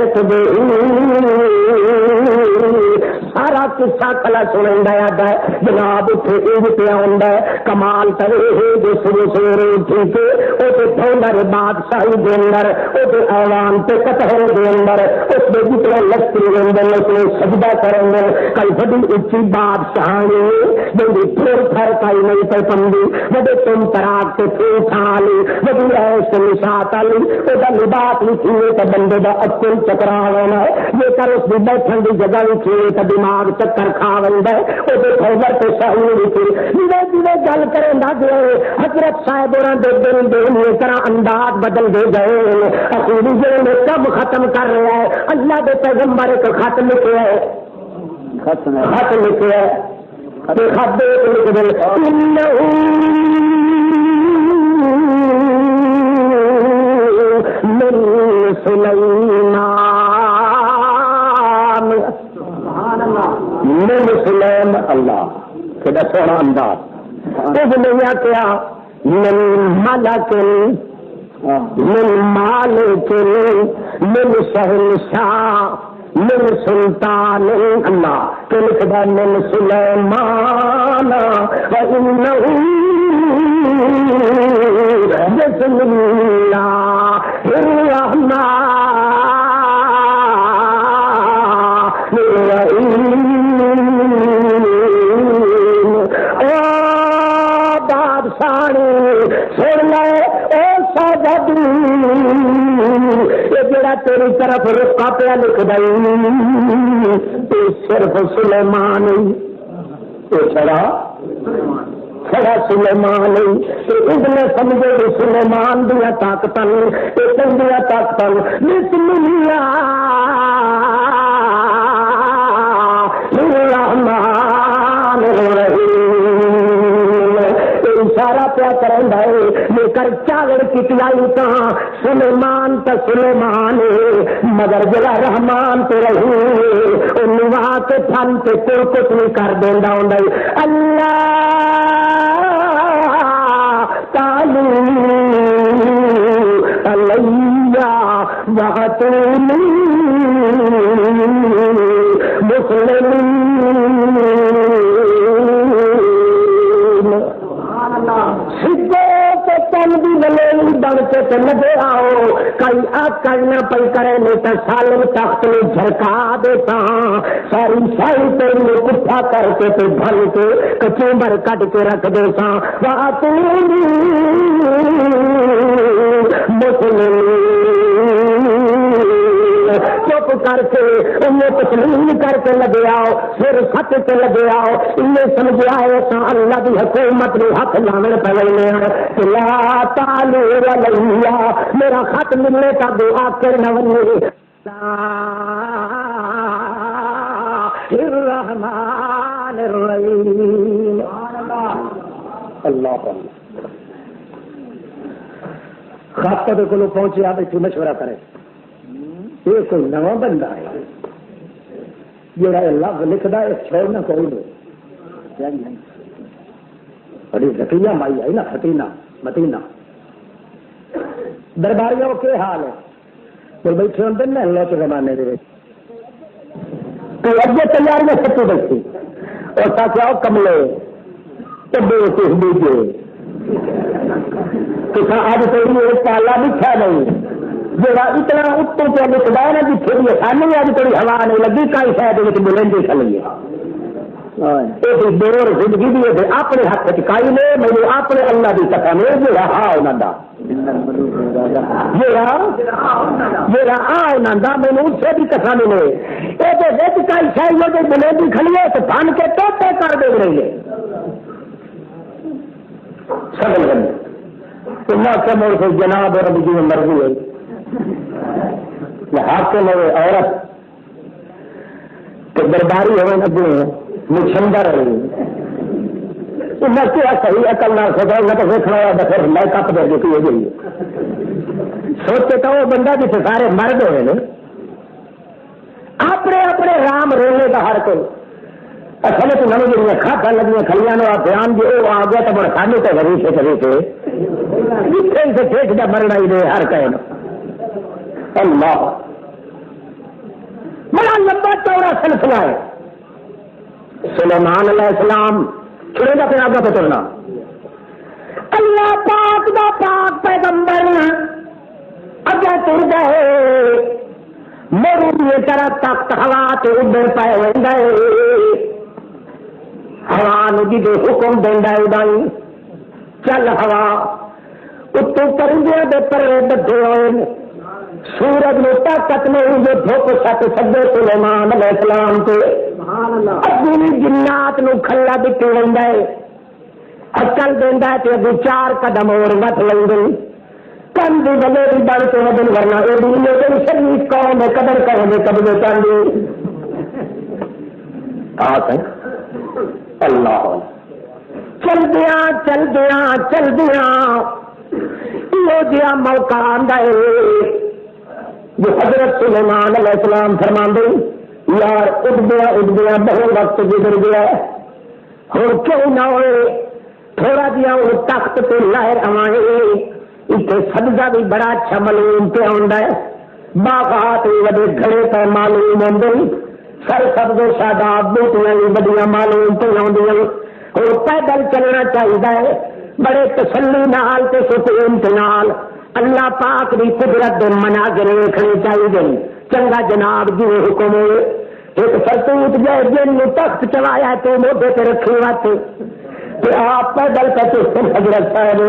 سارا قصہ کلا سنیں ہے جناب اتنے یہ پیا ہوں کمال کرے جو سر سویرے ٹھیک وہ ڈونر بادشاہی کے اندر وہ ایوان سے کٹہر کے اندر اس میں جتنے لشکری رہتے اس میں سجدہ کریں گے کئی بڑی اچھی بادشاہ جی پھر فرق آئی نہیں پہ پندی وڈے تم تراک سے پھر کھا لی وڈی ایش نشاط آئی وہ لباس بھی کھیے تو بندے کا اکل چکرا ہونا ہے یہ کر اس کی بیٹھن کی جگہ بھی کھیے تو دماغ چکر کھا بندہ وہ خبر تو شاہی بھی تھی جی گل کریں گے حضرت صاحب اور دل دے طرح انداز بدل دے گئے اصولی جو کم ختم کر رہا ہے اللہ کے پیغمبر ایک خط لکھے ہے خط لکھے ہے خط لکھ دے من سلیمان من سلیم اللہ کہ سونا انداز اس نے کیا من ملک من مالک من شہنشاہ من سلطان اللہ کہ لکھدا من سلیمان وإنه بسم اللہ الرحمن الرحیم بادشاہ سن لے او ساجدی یہ جڑا تیری طرف رکا پیا لکھ دئی صرف سلیمان چھڑا سلیمان اس نے سمجھے سلیمان دیا طاقت دیا طاقت بسم اللہ الرحمن الرحیم اشارہ پیا کریں ہے لے کر چاول کی پلائی تو سلیمان تو سلیمان مگر جلا رحمان تو رہی نوا کے پھن سے کوئی کچھ نہیں کر دینا ہوں اللہ تعالی علیہ وحتونی مسلمین سدھے تو تن بھی دلیل بن کے لگے آؤ کئی کرنا پی کرے نہیں تو سالم تخت میں جھڑکا دیتا ساری شاہی تیری کٹھا کر کے تو بھر کے کچومر کٹ کے رکھ دیتا مسلم چپ کر کے انہیں تسلیم کر کے لگے آؤ پھر خط سے لگے آؤ انہیں سمجھ آئے اللہ کی حکومت میں ہاتھ لانے پڑے لا تعالی علیہ میرا خط ملنے کا دعا کرنا الرحمن الرحیم اللہ خط کو پہنچے آپ ایک مشورہ کرے یہ کوئی نواں بندہ ہے جڑا لفظ لکھتا ہے چھوڑنا کوئی نہیں بڑی ذکیہ مائی آئی نا فتینہ مدینہ درباریوں کے حال ہے وہ بیٹھے ہوتے ہیں اللہ کے زمانے کے تو اگے تیاریاں سچو بیٹھی اور ساتھ آؤ کملے کچھ دیجیے تو آج کوئی ایک پالا بچھا نہیں جو اتنا اتوں سے لکھا ہے نا جی تھوڑی آسانی ہے تھوڑی ہوا نہیں لگی کئی شاید بلندی چلی ہے دور زندگی بھی اپنے ہاتھ چکائی نے میرے اپنے اللہ کی قسم ہے جو رہا انہوں کا مینو اس سے بھی قسم ملے یہ کئی شاید بلندی کھڑی ہے تو بن کے توتے کر دے رہی ہے سبل کرنے مڑ سے جناب اور جی مرضی ہے حاکم ہوئے عورت تو درباری ہوئے نبی مچھندر رہی میں کیا صحیح عقل نہ سکا میں تو دیکھنا ہوا پھر میں کپ دے دیتی ہو گئی سوچے تو وہ بندہ جسے سارے مرد ہوئے نا اپنے اپنے رام رولے کا ہر کوئی اصل تو نو جی کھاتا لگی کھلیاں نو بیان جو آ گیا تو بڑا سامنے تو غریب سے کری تھے جتنے سے ٹھیک کا مرنا ہی دے ہر کہنا اللہ بڑا لمبا چوڑا سلسلہ ہے سلیمان علیہ السلام چھڑے گا پھر آگے پہ چلنا اللہ پاک دا پاک پیغمبر اگے تر گئے میرے لیے طرح تخت ہوا تو ادھر پہ گئے ہوا ندی دے حکم دینا اڈائی چل ہوا اتو پرندے دے پرے بدھے ہوئے سورج میں طاقت نہیں جو دھوپ سٹ سدے سلیمان علیہ السلام کے اپنی جنات نو کھلا دکھے رہتا ہے اکل دینا ہے کہ اگو 4 قدم اور مت لیں گے کم بھی بلے بھی بڑھ کے بدل ورنہ یہ شریف قوم ہے قدر کریں گے قبضے چاندی اللہ چل دیا چل دیا چل دیا یہ دیا موقع آندا ہے جو حضرت سلیمان علیہ السلام فرما دے یار اٹھ گیا بہت وقت گزر گیا اور کیوں نہ ہوئے تھوڑا جہا وہ تخت پہ لہر آئے اتنے سبزہ بھی بڑا اچھا معلوم پہ آتا ہے باغات بھی بڑے گھڑے پہ معلوم آتے سر سبز شاداب بوٹیاں بھی بڑی معلوم پہ آدی اور پیدل چلنا چاہیے بڑے تسلی نال تے سکون نال اللہ پاک بھی قدرت دے مناظر ویکھنے چاہیے چنگا جناب جی حکم ہوئے ایک فرتوت جائے جن تخت چلایا تو موڈے پہ رکھی وقت کہ آپ پیدل کرتے حضرت صاحب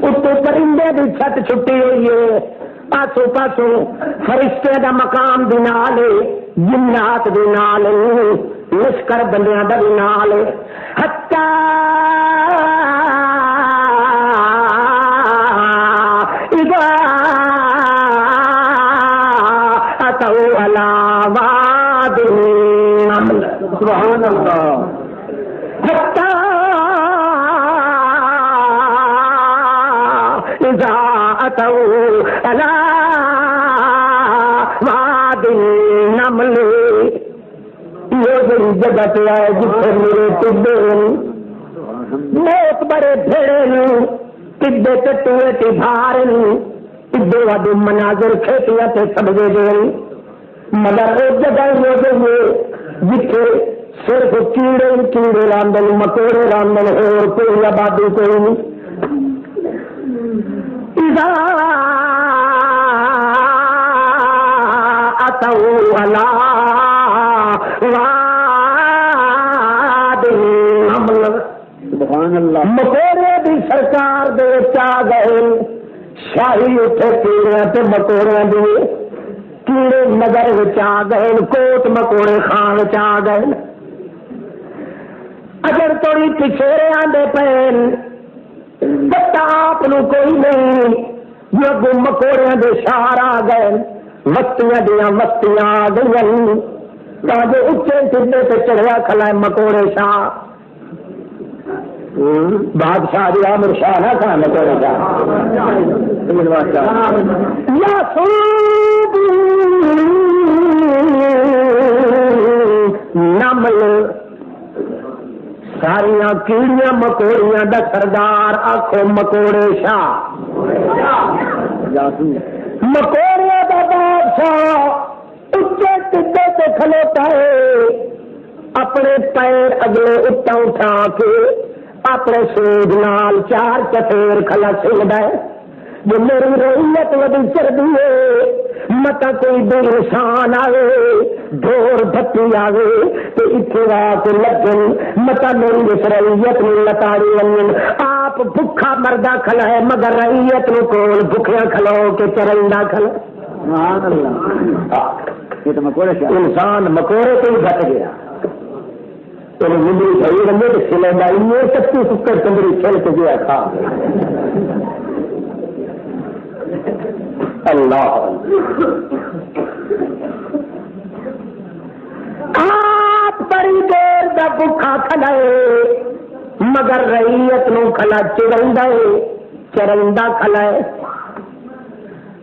اتنے پرندے کی چھت چھٹی ہوئی ہے پاسوں پاسوں فرشتے کا مقام بھی نال جنات بھی نال لشکر بندیاں کا بھی نال حتی سبحان اللہ اذا اتوا على واد النمل یہ جگہ پہ آئے جتنے میرے ٹبے بہت بڑے بھیڑے ٹبے چٹوئے ٹی بھار ٹبے وڈو مناظر کھیتیاں تے سبزے گئے مگر وہ جگہ وہ جتنے صرف کیڑے کیڑے راندن مکوڑے راندن اور کوئی آبادی کوئی نہیں اذا اتوا علی واد النمل سبحان اللہ مکوڑے بھی سرکار دے چا گئے شاہی اٹھے کیڑے تے مکوڑے دی کیڑے نگر آ گئے کوٹ مکوڑے خان آ گئے اگر تھوڑی پچھوڑے آدھے پے بتا آپ کوئی نہیں جو مکوڑے دے شہر آ گئے وستیاں دیا وستیاں آ گئی جو اچے ٹھڈے پہ چڑھیا کھلائے مکوڑے شاہ بادشاہ جی عامر شاہ نہ تھا مکوڑے شاہ یا نمل ساریاں کیڑیاں مکوڑیاں دا سردار آکھو مکوڑے شاہ مکوڑیاں دا بادشاہ اچے ٹڈے تے کھلوتا ہے اپنے پیر اگلے اٹا اٹھا کے اپنے سوج نال چار چفیر کھلا سلدا ہے جو میری رعیت وڈی چڑھدی ہے متا کوئی بے نشان آوے ڈور بھٹی آوے تو اتنے آ کے لگن متا میری اس رعیت میں لتاڑی ونجن آپ بھکھا مردہ کھلا ہے مگر رعیت نو کول بھکھیاں کھلو کے چرندہ کھلا یہ تو مکوڑے انسان مکوڑے تو ہی بچ گیا زندگی صحیح رہے تو سلنڈائی میں سچی سکر چندری چل کے گیا تھا اللہ آپ بڑی دیر دا بھوکا کھلائے مگر رعیت نو کھلا چرندہ کھلائے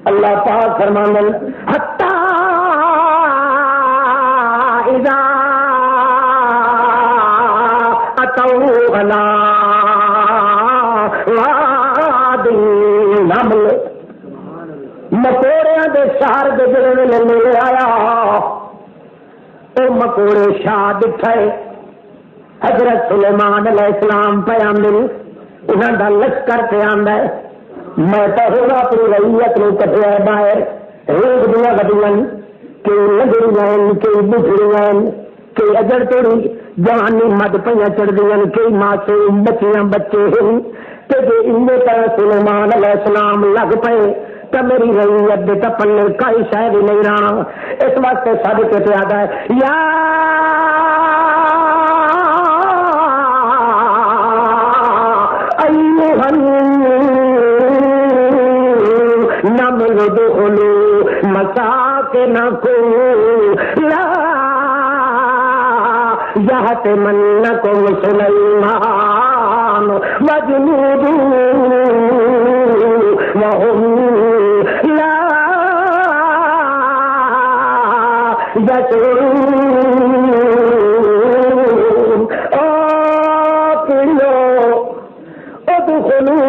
اللہ پاک فرماندے حتی اذا نمل مکوڑیاں دے شہر دے جڑے ویلے میلے آیا او مکوڑے شاہ دکھائے حضرت سلیمان علیہ السلام پہ آمدے انہاں دا لشکر پہ آندا ہے میں تو ہوں اپنی رعیت نو کٹیا باہر ریگ دیا گڈیاں کئی لگڑیاں کئی بجڑیاں کئی اجڑ توڑی جوانی مد پہ چڑھ دیا کئی معصوم بچیاں بچے ہیں کہ جی ان طرح سلیمان علیہ السلام لگ پے تو میری رعیت دے ٹپن میں کئی شاید ہی نہیں رہنا اس واسطے سب کے پیاد ہے یا نمل دخلو مساکنکم لا یحطمنکم سلیمان وجنودہ وهم لا يشعرون ادخلوا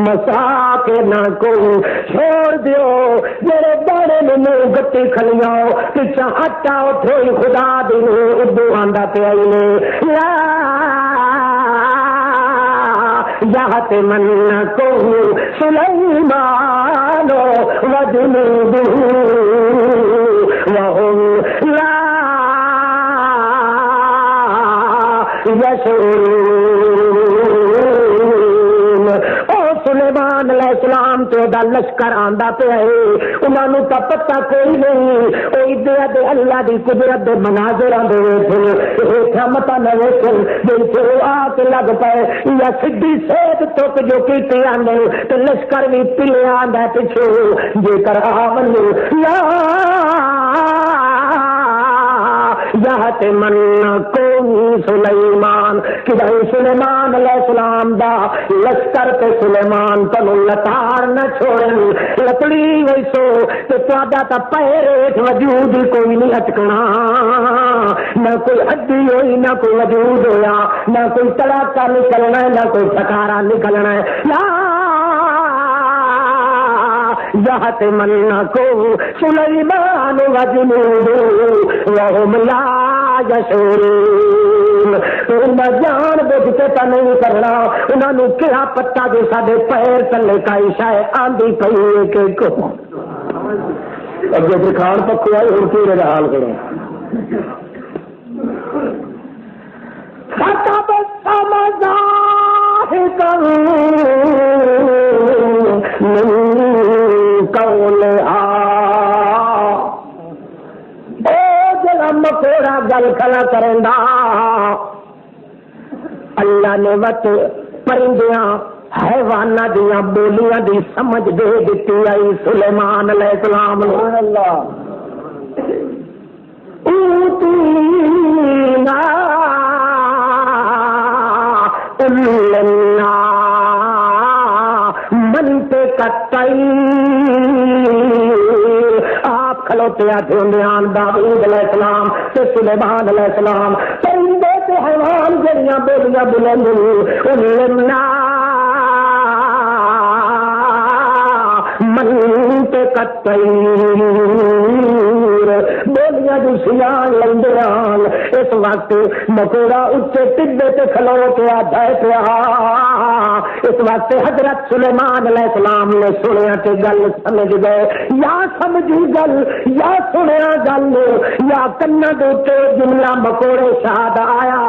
مساکنکم چھوڑ دیو میرے بڑے میں گٹی کھلیاں پیچھا ہٹا اٹھوئی خدا دی اردو آندا پہ آئی نے لا یحطمنکم سلیمان وجنودہ وهم لا یشعرون سلیمان علیہ السلام تو دا لشکر آندا پہ ہے انہاں نوں تا پتہ کوئی نہیں او ادھر دے اللہ دی قدرت دے مناظراں دے وچ اے متا نہ ویکھن دل تے آ کے لگ پئے یا سیدھی سیدھ توک جو کیتے آندے تے لشکر وی پلے آندا پیچھے جے کر آون یا یحطمنکم سلیمان کہ سلیمان علیہ السلام دا لشکر تے سلیمان تنو لتاڑ نہ چھوڑن لکڑی ویسو تے تہاڈا تا پیرٹ وجود کوئی نہیں اٹکنا نہ کوئی ہڈی ہوئی نہ کوئی وجود ہویا نہ کوئی تڑاکا نکلنا ہے نہ کوئی ٹھکارا نکلنا ہے یحطمنکم سلیمان وجنودہ وهم لا یشعرون انہاں جان بوجھ کے تا نہیں کرنا انہاں نوں کیا پتہ جو ساڈے پیر تلے کائی شے آندی پئی کہ کو اگے دکھان پکو آئی ہن تیرے دا حال کرو فتب سمزاحکم مکوڑا گل کھلا کرندا اللہ نے وت پرندیاں حیواناں دیاں بولیاں دی سمجھ دے دتی آئی سلیمان علیہ السلام نے اللہ اوتینا لنا منطقتین کھلوتے آتے ہوں داؤد علیہ السلام تے سلیمان علیہ السلام پرندے تے حیوان جڑیاں بولیاں بلند بولیاں دوسیاں لندیاں اس وقت مکوڑا اچے ٹبے تے کھلو پیا دے پیا اس وقت حضرت سلیمان علیہ السلام نے سنیا تے گل سمجھ گئے یا سمجھی گل یا سنیا گل یا کنا دے تے جملہ مکوڑے شاد آیا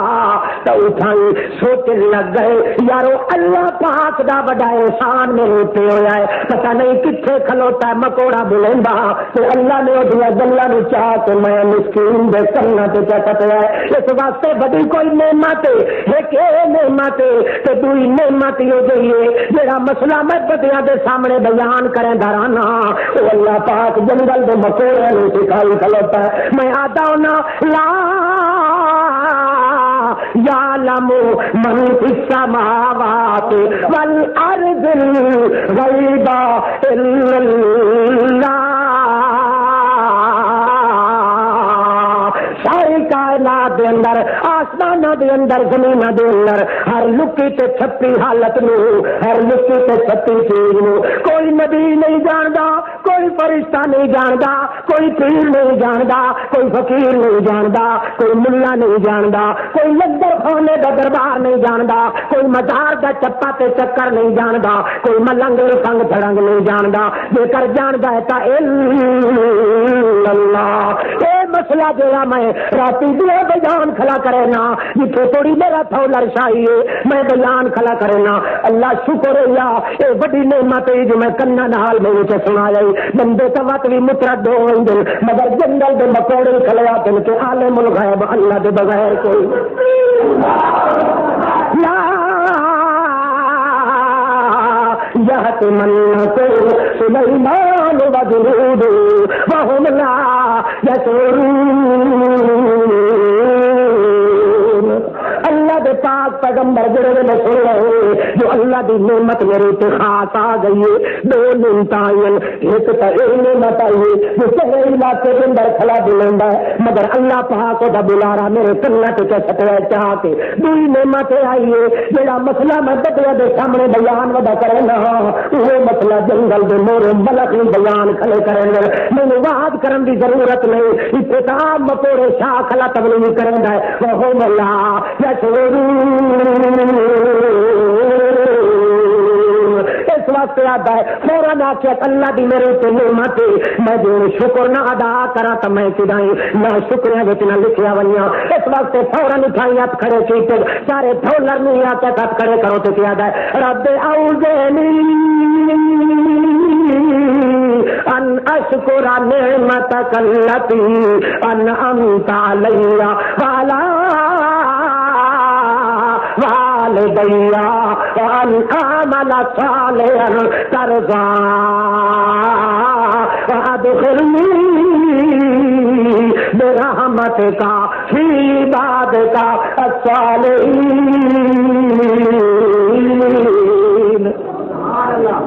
تو اٹھائی سوچن لگ گئے یارو اللہ پاک دا بڑا احسان میرے تے ہویا ہے پتہ نہیں کتنے کھلوتا ہے مکوڑا بلندا تو اللہ نے اودیاں گلاں نوں چاہ کے میں مسکین دے کرنا تے چکتا ہے اس واسطے بڑی کوئی نعمت ہے کہ نعمت تے دوئی نعمت ہو گئی ہے جڑا مسئلہ میں بدیاں دے سامنے بیان کریں درانا او اللہ پاک جنگل دے مکوڑے نوں سکھائی کھلوتا ہے میں آتا ہوں لا یعلم من فی السماوات والارض الغیب الا اللہ ساری کائنات دے اندر آسماناں دے اندر زمیناں دے اندر ہر لکی تے چھپی حالت نو ہر لکی تے چھپی چیز نو کوئی نبی نہیں جاندا کوئی فرشتہ نہیں جاندا کوئی پیر نہیں جاندا کوئی فقیر نہیں جاندا کوئی ملا نہیں جاندا کوئی لنگر کھانے دا دربار نہیں جاندا کوئی مزار دا چپا تے چکر نہیں جاندا کوئی ملنگ سنگ تھڑنگ نہیں جاندا جے کر جاندا ہے تا اللہ اے مسئلہ جڑا میں راتی دیا بیان کھلا کرے نا جتنے تھوڑی میرا تھو لرشائی ہے میں بیان کھلا کرے نا اللہ شکر یا اے بڑی نعمت ہے جو میں کنا نال میں تے سنا جائی بندے کا وقت بھی مترد ہو دل مگر جنگل دے مکوڑے کھلیا دل کے عالم الغیب اللہ دے بغیر کوئی لا يحتمنكم سليمان وجنوده وهم لا يشعرون اللہ دے پاک پیغمبر جڑے نے سن رہے جو اللہ دی نعمت میرے تے خاص آ گئی ہے دو نعمتاں ایک تے اے نعمت آئی جو سارے علاقے دے اندر کھلا بلندا ہے مگر اللہ پاک دا بلارا میرے کنا تے چھٹیا چاہ کے دوئی نعمت آئی ہے جڑا مسئلہ میں بدیا دے سامنے بیان ودا کرے نا وہ مسئلہ جنگل دے مورے ملک نوں بیان کھلے کرے مینوں واعظ کرن دی ضرورت نہیں ابتسام مکوڑے شاہ کھلا تبلیغ کرندا ہے وہ مولا اس واسطے آتا ہے فوراً آخیا اللہ دی میرے تے نعمت میں جو شکر نہ ادا کرا تو میں کدائیں نہ شکریہ وچ نہ لکھیا ونیا اس واسطے فوراً اٹھائی ہاتھ کھڑے کیتے سارے ڈھولر نہیں آ کے ہاتھ کھڑے کرو تو کیا ہے رب اعوذنی ان اشکر نعمتک التی انعمت علی وعلی والدیا وان اعمل صالحا ترضى وادخلني برحمتك في عبادك الصالحين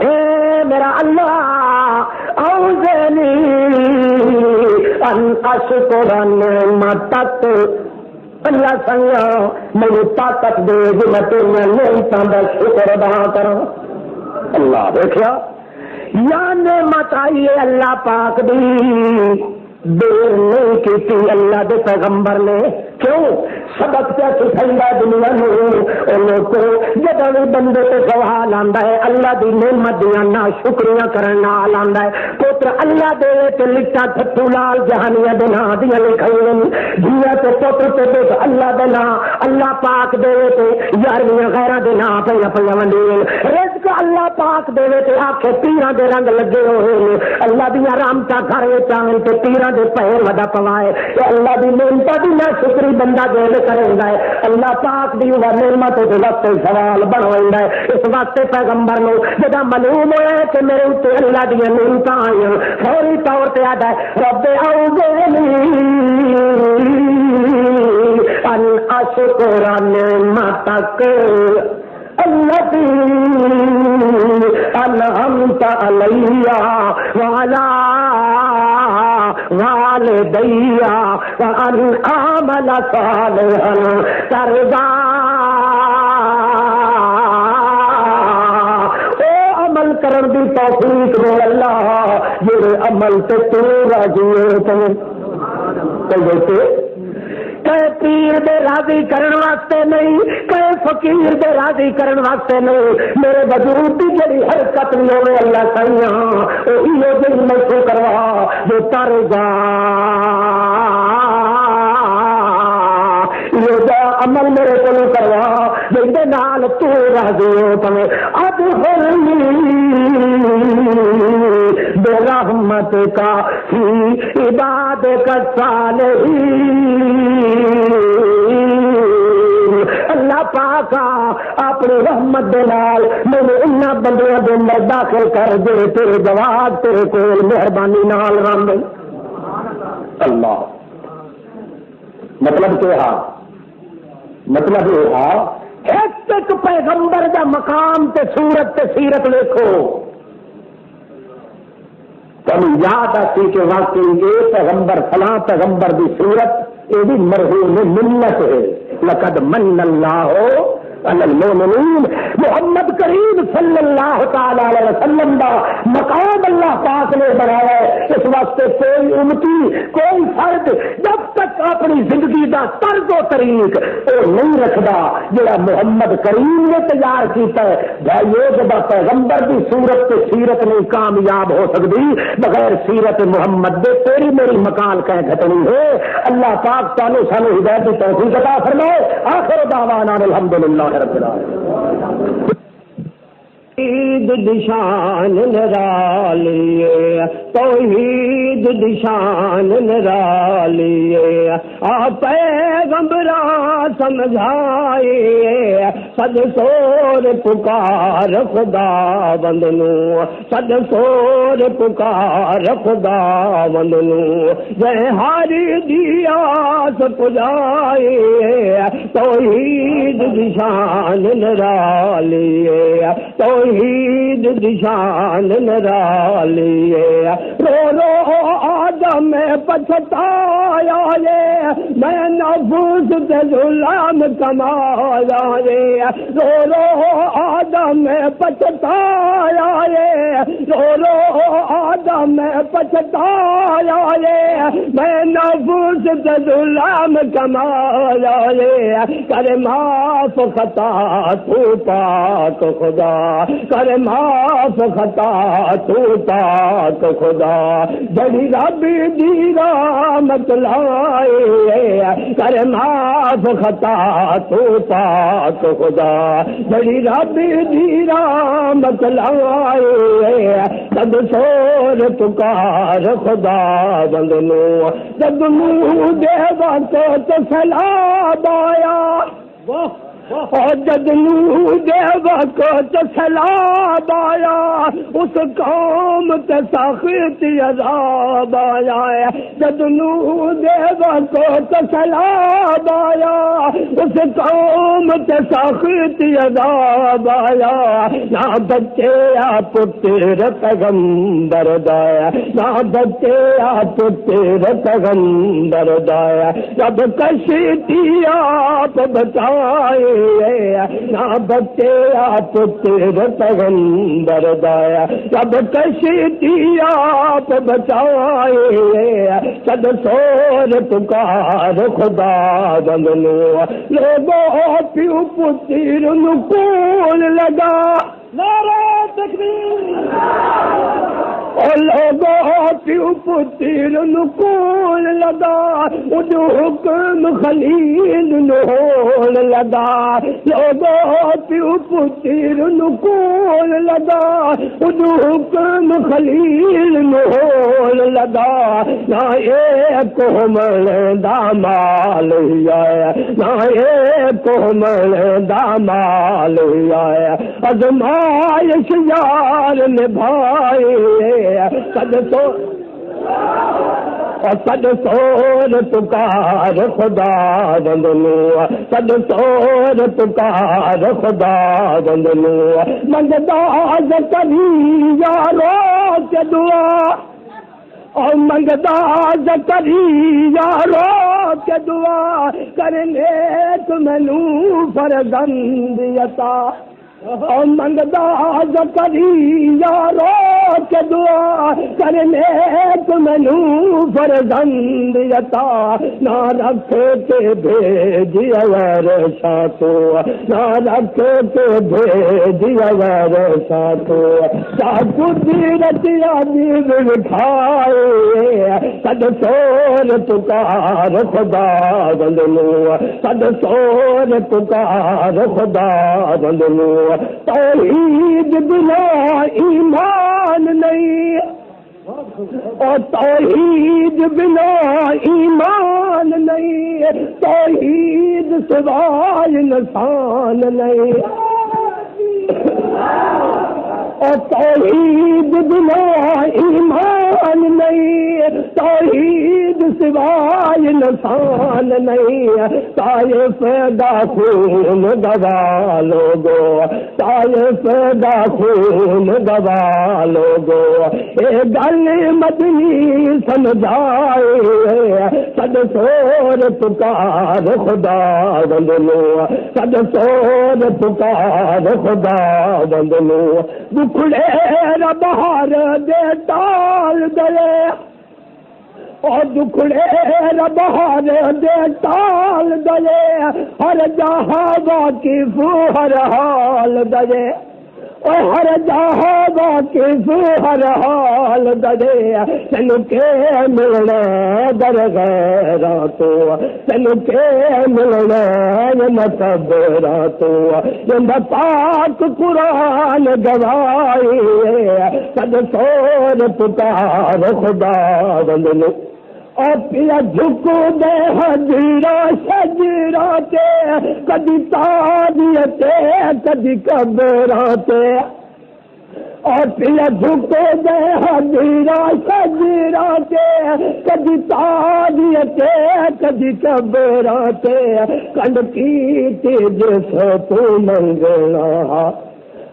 اے میرا اللہ اوزنی ان اشکر نعمتک اللہ سنگا مجھے طاقت دے جو میں تیرے نعمتاں دا شکر ادا کروں اللہ دیکھیا یا نعمت آئی ہے اللہ پاک دی دیر نہیں کی اللہ دے پیغمبر نے کیوں سبق کیا سکھائیے دنیا میں کو جب بندے کو سوال آتا ہے اللہ دی نعمت دیا نہ شکریہ کرنا آتا ہے پوتر اللہ دے تے لکھا تھتو لال جہانیاں دے نا دیا لکھائی دیا تے پوتر تے تے اللہ دے نا اللہ پاک دے تے یارویں غیرہ دے نا پیا پیا ونڈین رزق اللہ پاک دے تے آکھے پیراں دے رنگ لگے ہوئے اللہ دیا رحمتاں گھر وچ آون تے پیراں دے پیر ودا پوائے اللہ دی نعمت دی نہ شکری بندہ دے کریندا ہے اللہ پاک دی وہ نعمت دے وقت سوال بنویندا ہے اس واسطے پیغمبر نو جدا معلوم ہویا کہ میرے اوتے اللہ دی نعمتاں آئیں فوری طور تے آدا ہے رب اعوذنی ان اشکر نعمتک التي انعمت علی وعلی والدیا وان اعمل صالحا ترضا، عمل کرن دی توفیق دے اللہ جڑے عمل تے تو راضی ہو تے کہے پیر دے راضی کرن واسطے نہیں، کہے فقیر دے راضی کرن واسطے نہیں، میرے وجود دی جڑی حرکت نہیں ہوے اللہ سائیاں اوہی ہو جڑی میں تو کروا جو ترضا عمل میرے کو کروا جے نال تو راضی ہو تمے اب برحمت کا فی عبادک الصالحین، اللہ پاک اپنی رحمت دے نال میرے انہاں بندیاں دے اندر داخل کر دے تیرے جواب تیرے کول مہربانی نال رہندے اللہ۔ مطلب کیا؟ مطلب یہ ہے ایک پیغمبر دا مقام تے صورت تے سیرت دیکھو، تمہیں یاد آتی کہ واقعی یہ پیغمبر فلاں پیغمبر دی صورت یہ بھی مرحوم ملت ہے، لقد من اللہ علی المؤمنین، محمد کریم صلی اللہ تعالی علیہ وسلم دا مقام اللہ پاک نے بنایا ہے، اس واسطے کوئی امتی کوئی فرد جب تک اپنی زندگی دا طرز و طریق وہ نہیں رکھدا جڑا محمد کریم نے تیار کیتا ہے، بھائیو جب پیغمبر دی صورت تے سیرت نہیں کامیاب ہو سکتی بغیر سیرت محمد دے تیری میری مکال کہیں گھٹنی ہے۔ اللہ پاک تعالی سانو ہدایت کی توفیق عطا فرمائے۔ آخر دعوانا الحمدللہ رب العالمین۔ توحید دشان نرالیے، توحید دشان نرالیے، آپ پیغمبراں سمجھائیے، صد سور پکار خدا بندنو، صد سور پکار خدا بندنو، جے ہاری دیاس پجائیے، توحید دشان نرالیے، توحید دشان نرالیے، رو رو آدم میں پچھتایا یہ، میں نفس تے ظلم کمایا یہ، رو رو آدم میں پچھتایا یہ، رو رو آدم میں پچھتایا یہ، میں نفس تے ظلم کمایا یہ، کر معاف خطا تو پاک خدا، کر معاف خطا تو پاک خدا، بڑی رب دی رحمت لائے، کر معاف خطا تو پاک خدا، بڑی رب دی رحمت لائے، سب سور پکار خدا بندنو، جب منہ دے وقت تو سلام آیا، اور جد نو دے وقت سلام آیا، اس قوم تے سخت عذاب آیا، جد نو دے وقت سلام آیا، اس قوم تے سخت عذاب آیا، نہ بچے آ پتر پیغمبر دایا، نہ بچے آ پتر پیغمبر دایا، جب کشتی آپ بچائے، نہ بچے آپ پتر پیغمبر دایا، جب کشتی آپ بچائے، صد سور پکار خدا بندنو، لوگوں پیو پتر نکول لگا، نعرہ تکبیر، اور لوگوں پیو پتر نکول لگا، اُد حکم خلیل نہول لگا، لوگوں پیو پتر نکول لگا، اُد حکم خلیل نہول لگا، نہ ایک مردا مال آیا، نہ ایک مردا مال آیا، ازمائش یار نبھائے، صد سور پکار خدا بندنو، صد سور پکار خدا بندنو، منگدا کبھی یارو کے دعا، اور منگدا زکریا رو کے دعا کرنے تو مینو فرزند عطا اور منگدا زکریا رو کے دعا کرنے تو مینو فرزند عطا نہ رکھے کے بھیجیا غیر ساتو نہ رکھے کے بھیجیا غیر ساتو قدرت عزیز بٹھائے صد سور پکار خدا بندلو صد سور پکار خدا بندلو توحید بنا ایمان نہیں اور توحید بنا ایمان نہیں توحید سوائے انسان نہیں اور توحید بنا ایمان نہیں توحید سوائے انسان نہیں طائف دا خون گوا لوگو طائف دا خون گوا لوگو اے گل مدنی سمجھائے صد سور پکار خدا بندلو صد سور پکار خدا بندلو دکھڑے بہار دے ٹال دے اور دکھڑے بہار دے ٹال دے ہر جہاں واقف ہر حال دے اور ہر جہاں واقف ہر حال دے تینو کے ملنے در غیراں تو تینو کے ملنے مقبراں تو جنب پاک قرآن گواہی صد سور پکار خدا بندلو اور پیا جھکو دے حجرا شجرا تے کدی تاریتے کدی قبراتے اور پیا جھکو دے حجرا شجرا تے کدی تاریتے کدی قبراتے کنڈ کی جس تو منگنا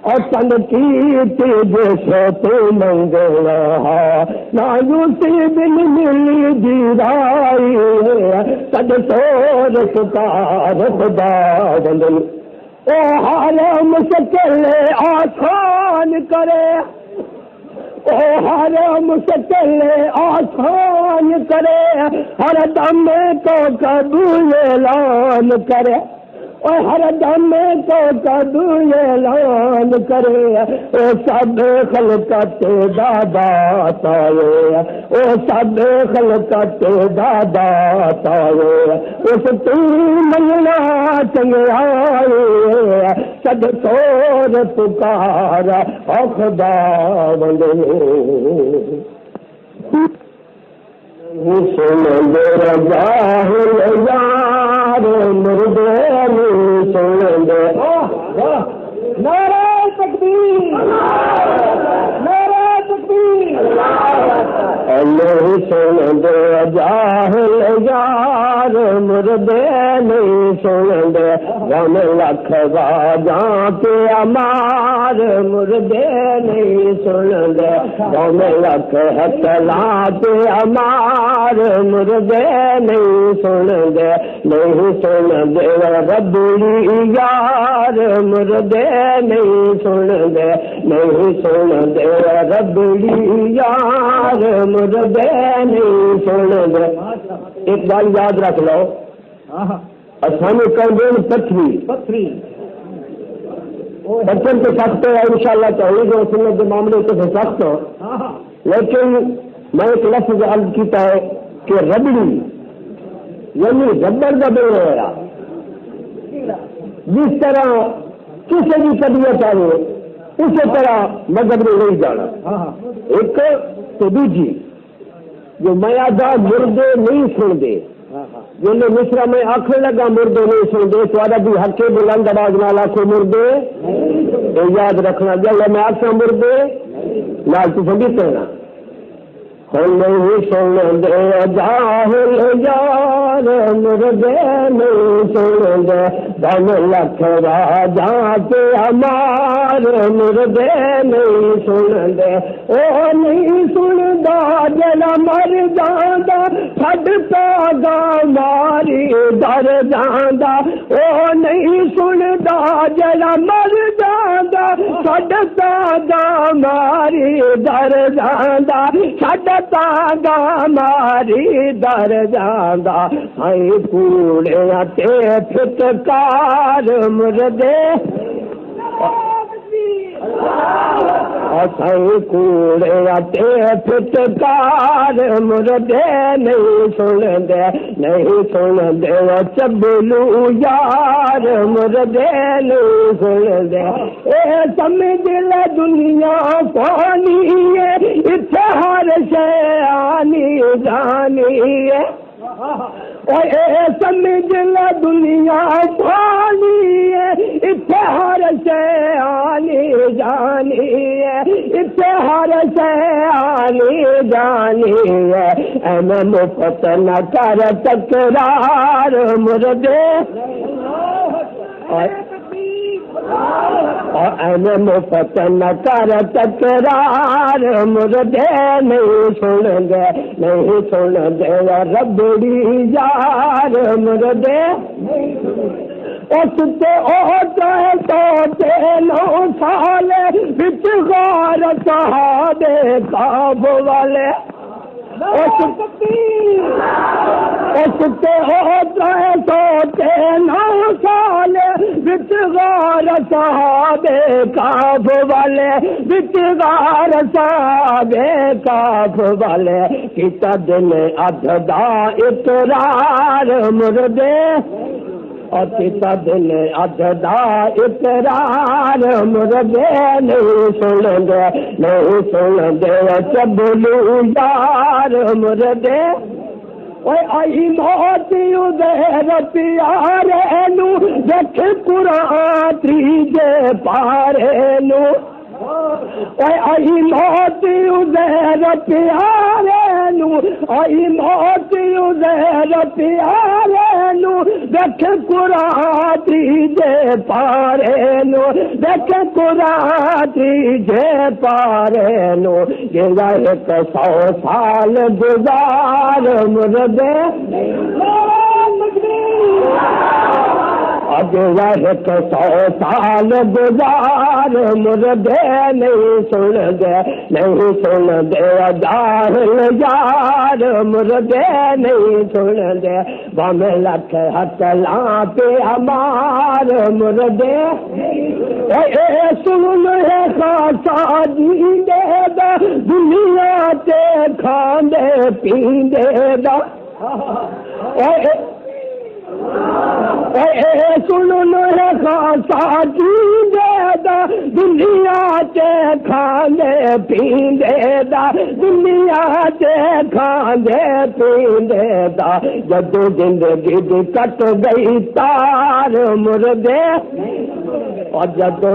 اور تن کی جیسے تو منگنا نہ یوسی بن ملی دیرائی صد سور پکار خدا بندل او ہر مشکل آسان کرے او ہر مشکل آسان کرے ہر دم کو قبول اعلان کرے اور ہر دم کو کدو اعلان کرے او سب خلقت دادا تائے او سب خلقت دادا تائے اس تو ملنا چنگیائے صد سور پکار خدا بندلو سن دے جاہل یار مردے سن دے نعرہ تکبیر نعرہ تکبیر اللہ سن دے جاہل یار مردے نہیں سن دے غم لکھ باجاں کے امار مردے نہیں سن دے غم لکھ حسلاں کے امار مردے نہیں سن دے نہیں سن دے ربڑی یار مردے نہیں سن دے نہیں سن دے ربڑی یار مردے نہیں سن دے ایک بات یاد رکھ لو اسامی کہیں پتھری بچن تو سخت ہے انشاءاللہ توحید و سنت کے معاملے سے سخت ہو لیکن میں ایک لفظ عرض کیتا ہے کہ ربڑی یعنی ربڑ کا بل ہوا جس طرح کسی بھی طبیعت آئے اسی طرح مذہب نے نہیں جانا ایک تو دوجی جو میں آدھا مردے نہیں سن دے جن مصرا میں آخر لگا مردے نہیں سن دے تو بھی حق بلند آواز نال آخو مردے یاد رکھنا جب میں آخا مردے لال تو سمجھ کہنا نہیں سن دے جاہل یار مردے نہیں سن دے دم لکھ راجا کے ہمار مردے نہیں سن دے او نہیں سندا جڑا مر جاندا چھڈتا گا ماری در جاندا او نہیں سندا جڑا مر جاندا چھڈتا گا ماری در جاندا چھڈتا گا ماری در جاندا ہائے کوڑے تے پھٹکار مردے سائیں کوڑے تے پھٹکار مردے نہیں سن دے چبلو یار مردے نہیں سن دے اے سمجھ لے دنیا فانی ہے اتھے ہر شے آنی جانی ہے اے سمجھ لے دنیا فانی ہے اتھے ہر شے آنی جانی ہے اتھے ہر شے آنی جانی ہے اے میں مفت نہ کر تکرار مردے اے مفت نہ کر تکرار مردے نہیں سن دے ربڑی یار مردے اس تے سوتے 9 سال بچ غارت دے کعب والے اس تے سوتے 9 سال بچ غارت دے کعب والے بچ غارت دے کعب والے کتا دن ادھدا اقرار مردے اور کتا دل ادھدا اقرار مردے نہیں سن دے چبلو یار مردے اوے آئی موت ادھر پیارے نو دیکھ قرآن تریجے پارے نو اے آئی موت ادھر پیارے نو آئی موت ادھر پیارے نو دیکھ قرآن تریجے پارے نو دیکھ قرآن تریجے پارے نو یہ 100 سال گزار مردے اج 100 سال گزار مردے نہیں سن دے جاہل یار مردے نہیں سن دے بم لکھ ہتلاں پہ ہمار مردے اے سن ہے خاصا جیندے دا دنیا تے کھاندے پیندے دا سن ہے خاصا جیندے دا دنیا تے کھاندے پیندے دا دنیا تے کھاندے پیندے دا جدو زندگی دی کٹ گئی تار مردے اور جدو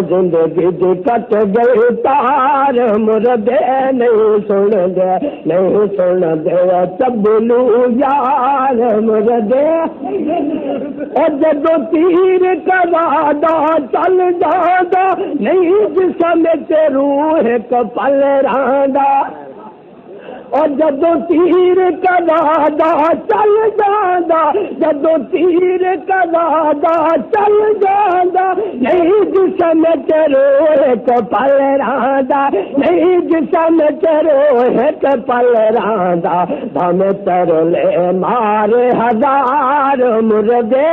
زندگی دی کٹ گئی تار مردے نہیں سن دے چبلو یار مردے اور جدو تیر کا وعدہ چل جادا نہیں جسم تے روح کپل راندا اور جدو تیر کا وعدہ چل جادا جدو تیر کا وعدہ چل جادا نہیں جسم تے روح کپل راندا نہیں جسم تے روح کپل راندا بھم ترلے مارے ہزار مردے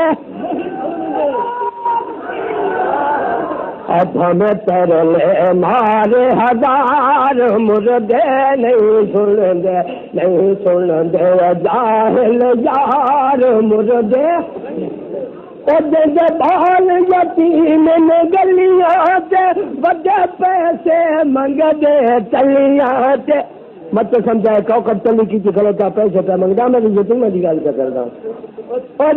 ہم ترلے مارے ہزار مردے نہیں سن دے جاہل یار مردے بال یتیم نے گلیاں تے وڈے پیسے منگ دے تلیاں تے مت سمجھائے کوکب تلی کی غلط پیسے پہ منگتا میں یتیم کی گل کر کرتا اور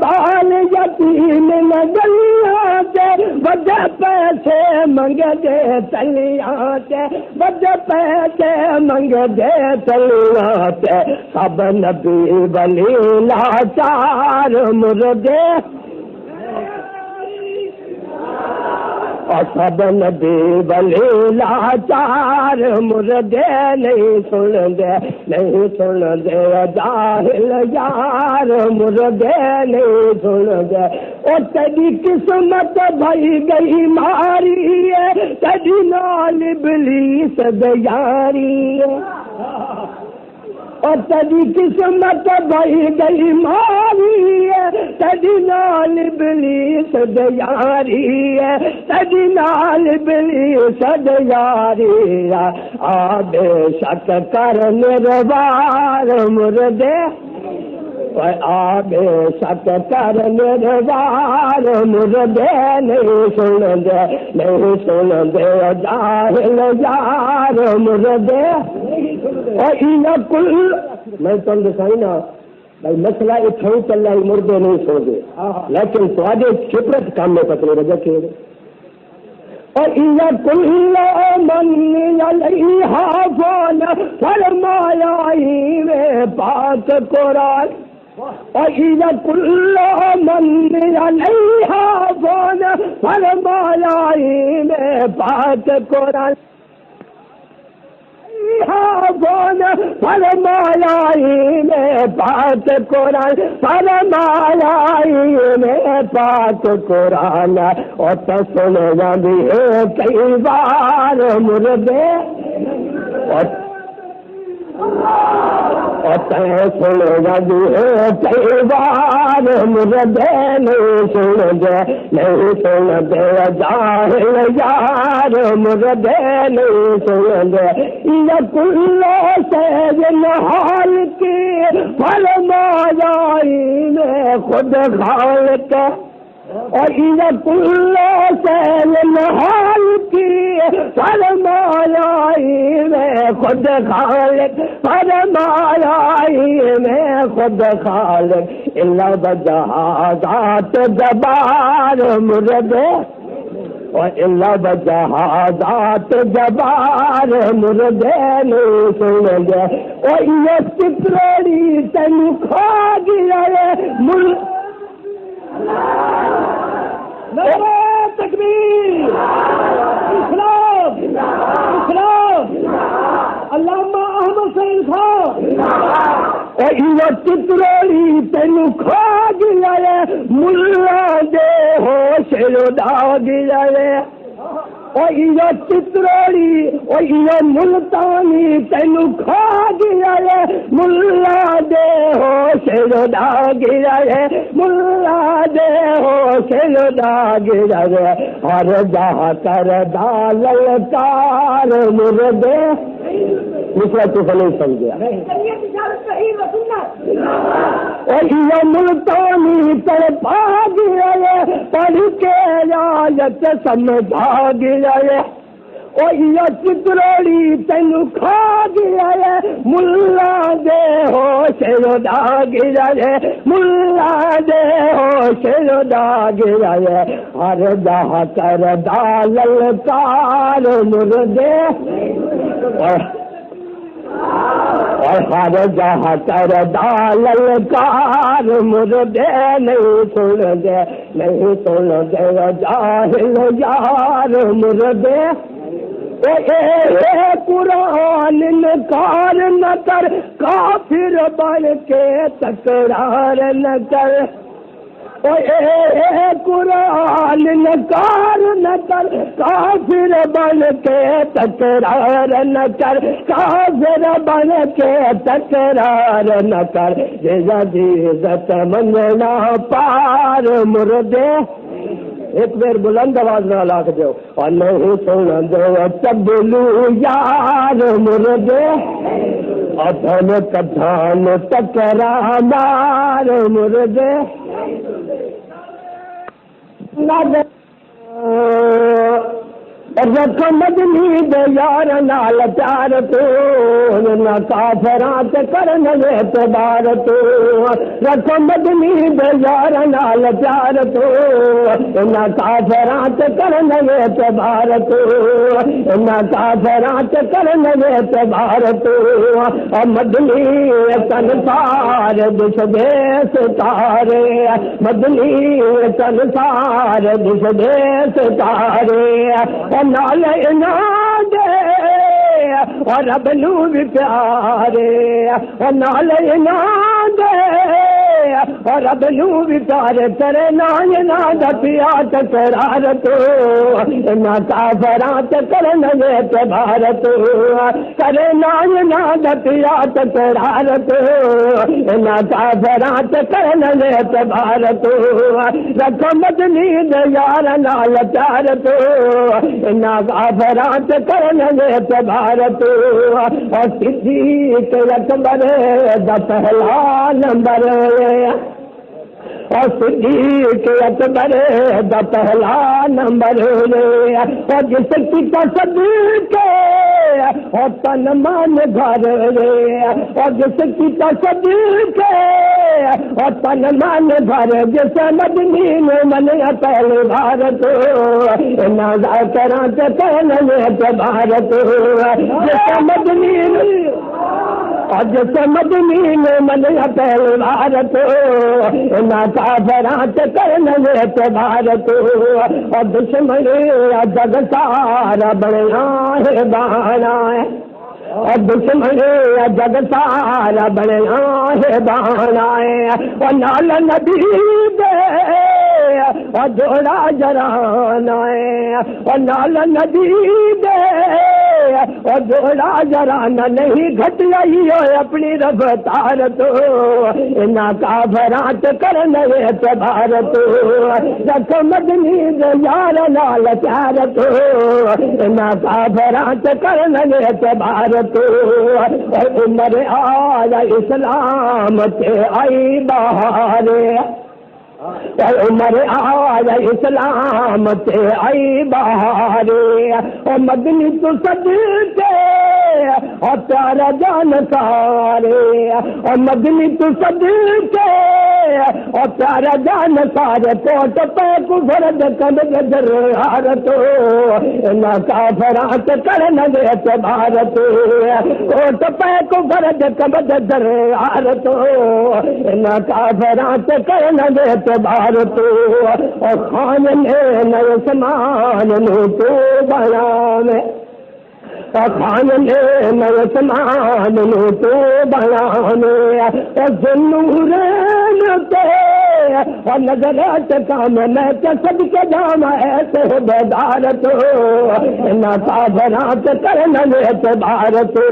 بال یتیم نے گلیاں تے بڑے پیسے منگے دے تلیاں تے بڑے پیسے منگے دے تلیاں تے سب نبی ولی لاچار مردے اور سب نبی ولی لاچار مردے نہیں سن دے جاہل یار مردے نہیں سن دے اور تیری قسمت بھائی گئی ماری ہے تیری نال ابلیس دیاری ہے اور تیری قسمت بھائی گئی ماری ہے تیری نال ابلیس دیاری ہے تیری نال ابلیس دیاری ہے آ بے شک کر نروار مردے آ بے شک کر نروار مردے نہیں سن دے جاہل یار مردے اور کل میں تم دکھائی نا بھائی مسئلہ اتنا چل رہا ہے مردے نہیں سن دے لیکن تھوڑے فطرت کام میں پتہ نہیں رکھے اور کل من علیہا فان فرمایا میں پاک قرآن اور کل من علیہا فان فرمایا میں پاک قرآن فرمایا میں پاک قرآن فرمایا میں پاک قرآن اور تو سننا بھی ہے کئی بار مردے اور سننا بھی ہے کئی بار مردے نہیں سن دے جاہل یار مردے نہیں سن دے یہ کل سیج نحال کی فرمایا میں خود خالق اور یہ کل سیج نحال کی فرمایا میں خود خالق فرمایا میں خود خالق اللہ بجہازات جبار مردے اور اللہ بجہازات جبار مردے نہیں سن دے اور یہ سترڑی تن کھا گیا تکبیر اسلام اسلام علامہ احمد سعید خان اور یہ چتروڑی تین کھا گیا ملا دے ہوش اڑا گیا اور یہ چتروڑی اور یہ ملتانی تین کھا گیا ملا دے ہوش اڑا گیا ملا دے ہوش اڑا گیا ہر جہاں کر دال کار مردے دوسرا تو نہیں سمجھا اور یہ ملتانی تڑپا گیا پڑھ کے آیت سمجھا گیا اور یہ چتروڑی تین کھا گیا ملا دے ہوش اڑا گیا ملا دے ہوش اڑا گیا ہر جہاں کر دال کار مردے اور ہر جہاں کر دال کار مردے نہیں سن دے جاہل یار مردے اے قرآن انکار نہ کر کافر بن کے تکرار نہ کر اے قرآن انکار نہ کر کافر بن کے تکرار نہ کر کافر بن کے تکرار نہ کر یہ عزت مننا پار مردے ایک بار بلند آواز میں لاکھ دو اور نہیں سن دو تبلو یار مردے ادھن کدھان ٹکرا مار مردے رکھ مدنی دے یار نال پیار تو نہ کافرات کرن اعتبار تو رکھ مدنی دے یار نال پیار تو نہ کافرات کرن اعتبار تو نہ کافرات کرن اعتبار تو مدنی سنسار دش دے ستارے مدنی سنسار دش دے ستارے نال اناد اور رب نو بھی پیارے نال اناد اور رب نو بھی پیارے تیرے نال اناد پیا تکرار تو نہ کافرات کرن اعتبار تو تیرے نال اناد پیا تکرار تو نہ کافرات کرن اعتبار تو رکھ مدنی دے یار نال پیار تو نہ کافرات کرن اعتبار تو اور صدیق اکبر دا پہلا نمبر اور صدیق اکبر دا پہلا نمبر اور جس کی تصدیق اور تن مان گھر اور جس کی تصدیق اور تن مان گھر جس مدنی نے من پہلے بھارت نہ کرانت کرن اعتبارت جس مدنی اور جس مدنی نے من پہلے بھارت نہ کافرات کرن اعتبارت اور دشمن جگ سارا بنیا ہے بانا ہے اور دشمن جگ سارا بنیا ہے بانا ہے اور نال نبی دے اور جوڑا جرانا ہے اور نال نبی دے اور جوڑا جرانا نہیں گھٹ گئی ہو اپنی رفتار تو نہ کافرات کرن اعتبار تو رکھ مدنی دے یار نال پیار تو نہ کافرات کرن اعتبار تو عمر آیا اسلام تے آئی بہار عمر آیا اسلام تے آئی بہار اور مدنی تو صدقے اور پیارا جان سارے اور مدنی تو صدقے اور پیارا جان سارے کوٹ پہ کفرد کند درہار تو نہ کافرات کرن اعتبار تو کوٹ پہ کفرد کند درہار تو نہ کافرات کرن اعتبار تو اور خان نے نئے سمان نو تو بیان خان نے نئے سمان نو تو بیان اور ذنورین تے اور نظرات کام میں سب کے جام ایسے بیدار تو نہ کافرات کرن اعتبار تو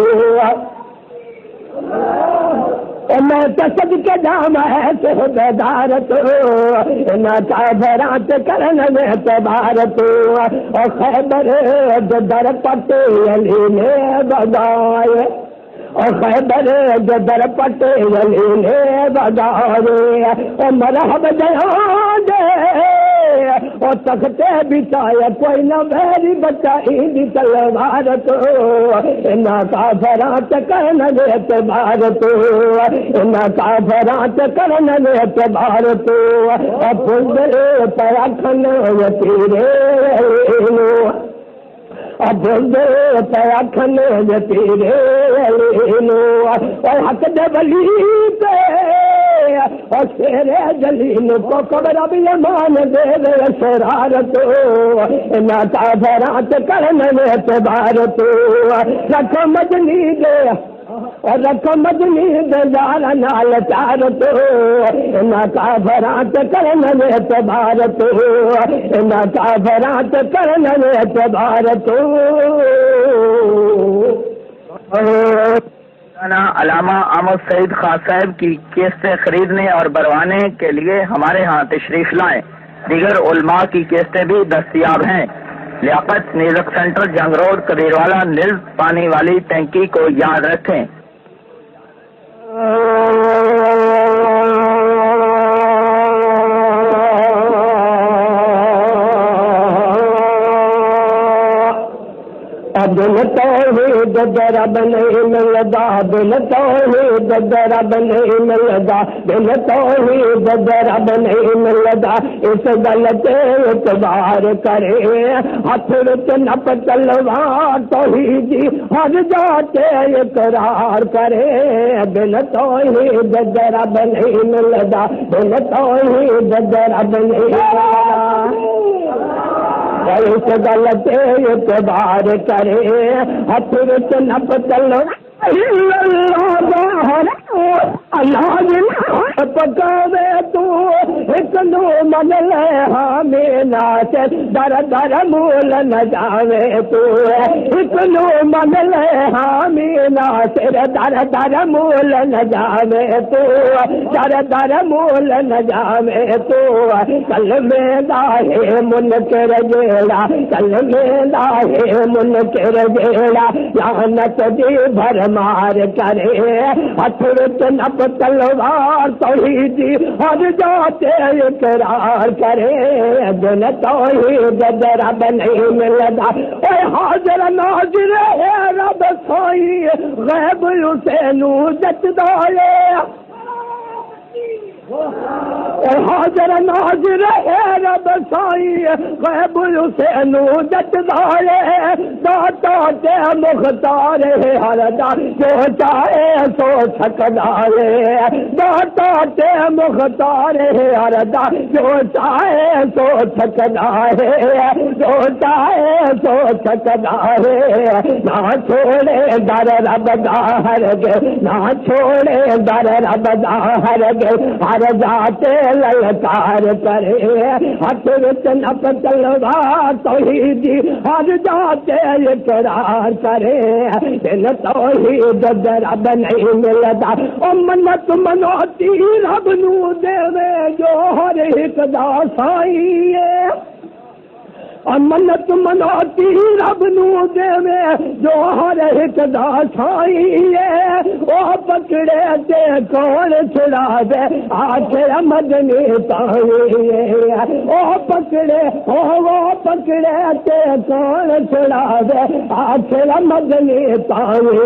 میں تصد کے جام ہے تو بیدار تو نہ کافرات کرن اعتبار تو اور خیبر جو در پٹے علی نے بگائے اور خیبر جو در پٹے علی نے بگائے اور مرحب جہاں دے اور تختے بچائے کوئی نہ میری بچائی دی تلوار تو نہ کافرات کرن اعتبار تو نہ کافرات کرن اعتبار تو پھر پرکھن تیرے اب پرکھن تیرے اور حق دے ولی پہ اور شیر جلیل کو قبر بھی امان دے دے شرارت نہ کافرات کرن اعتبار تو رکھ مدنی دے اور رکھ مدنی دے یار نال پیار تو نہ کافرات کرن اعتبار تو نہ کافرات کرن اعتبار تو علامہ احمد سعید خان صاحب کی کیسٹیں خریدنے اور بنوانے کے لیے ہمارے ہاں تشریف لائیں. دیگر علماء کی کیسٹیں بھی دستیاب ہیں. لیاقت میوزک سینٹر جنگ روڈ کبیروالا نیلز پانی والی ٹینکی کو یاد رکھیں. دل توحید رب نہیں ملدا دل توحید رب نہیں ملدا دل توحید رب نہیں ملدا اس گل تے اعتبار کرے ہاتھ وچ نپ تلوار توحید ہر جاتے اقرار کرے دل توحید رب نہیں ملدا دل توحید رب نہیں ملدا اس گل تے اعتبار کرے ہاتھ وچ نپ تلوار اللہ پکاوے تو ایک نو من لے ہمینا سے در در مول نہ جاوے تو ایک نو من لے ہمینا سے در در مول نہ جاوے تو در در مول نہ جاوے تو کل میں داہے منکر جیڑا کل میں داہے منکر جیڑا لعنت دی بھر مار کرے ہاتھ وچ نپ تلوار توحیدی ہر جاتے اقرار کرے دل توحید رب نہیں ملدا اے حاضر ناظر ہے رب سائی غیب حسین جتدا ہے حاضر ناظر ہے رب سائی غیب حسین جتدا ہے داتا تے مختار ہے ہر دا جو چاہے سو سکدا ہے داتا تے مختار ہے ہر دا جو چاہے سو سکدا ہے جو چاہے سو سکدا ہے نہ چھوڑے در رب دا ہرگز نہ چھوڑے در رب دا ہرگز ہر جاتے للکار کرے ہاتھ وچ نپ تلوار توحیدی ہر جاتے اقرار کرے دل توحید رب نہیں ملدا او منت منوتی رب نو دے جو ہر ایک دا سائی ہے منت منوتی رب نو دے جو ہر ایک دا سائی ہے وہ پکڑے تے کون چھڑا دے آخر مدنی تائی وہ پکڑے تے کون چھڑا دے آخر مدنی تائی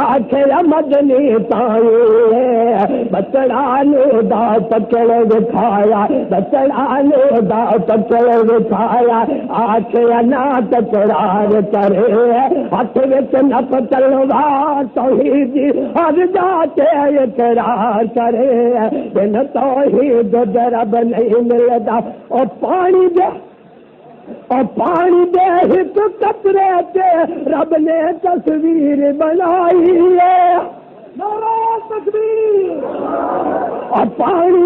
آخر مدنی تائی بچڑا نو دا پکڑ دکھایا بچڑا نو دا پکڑ دکھایا آخر نہ تکرار کرے ہاتھ وچ نپ تلوار توحیدی ہر جاتے اقرار کرے دل توحید رب نہیں ملدا اور پانی دے ایک قطرے تے رب نے تصویر بنائی ہے نعرہ تکبیر اور پانی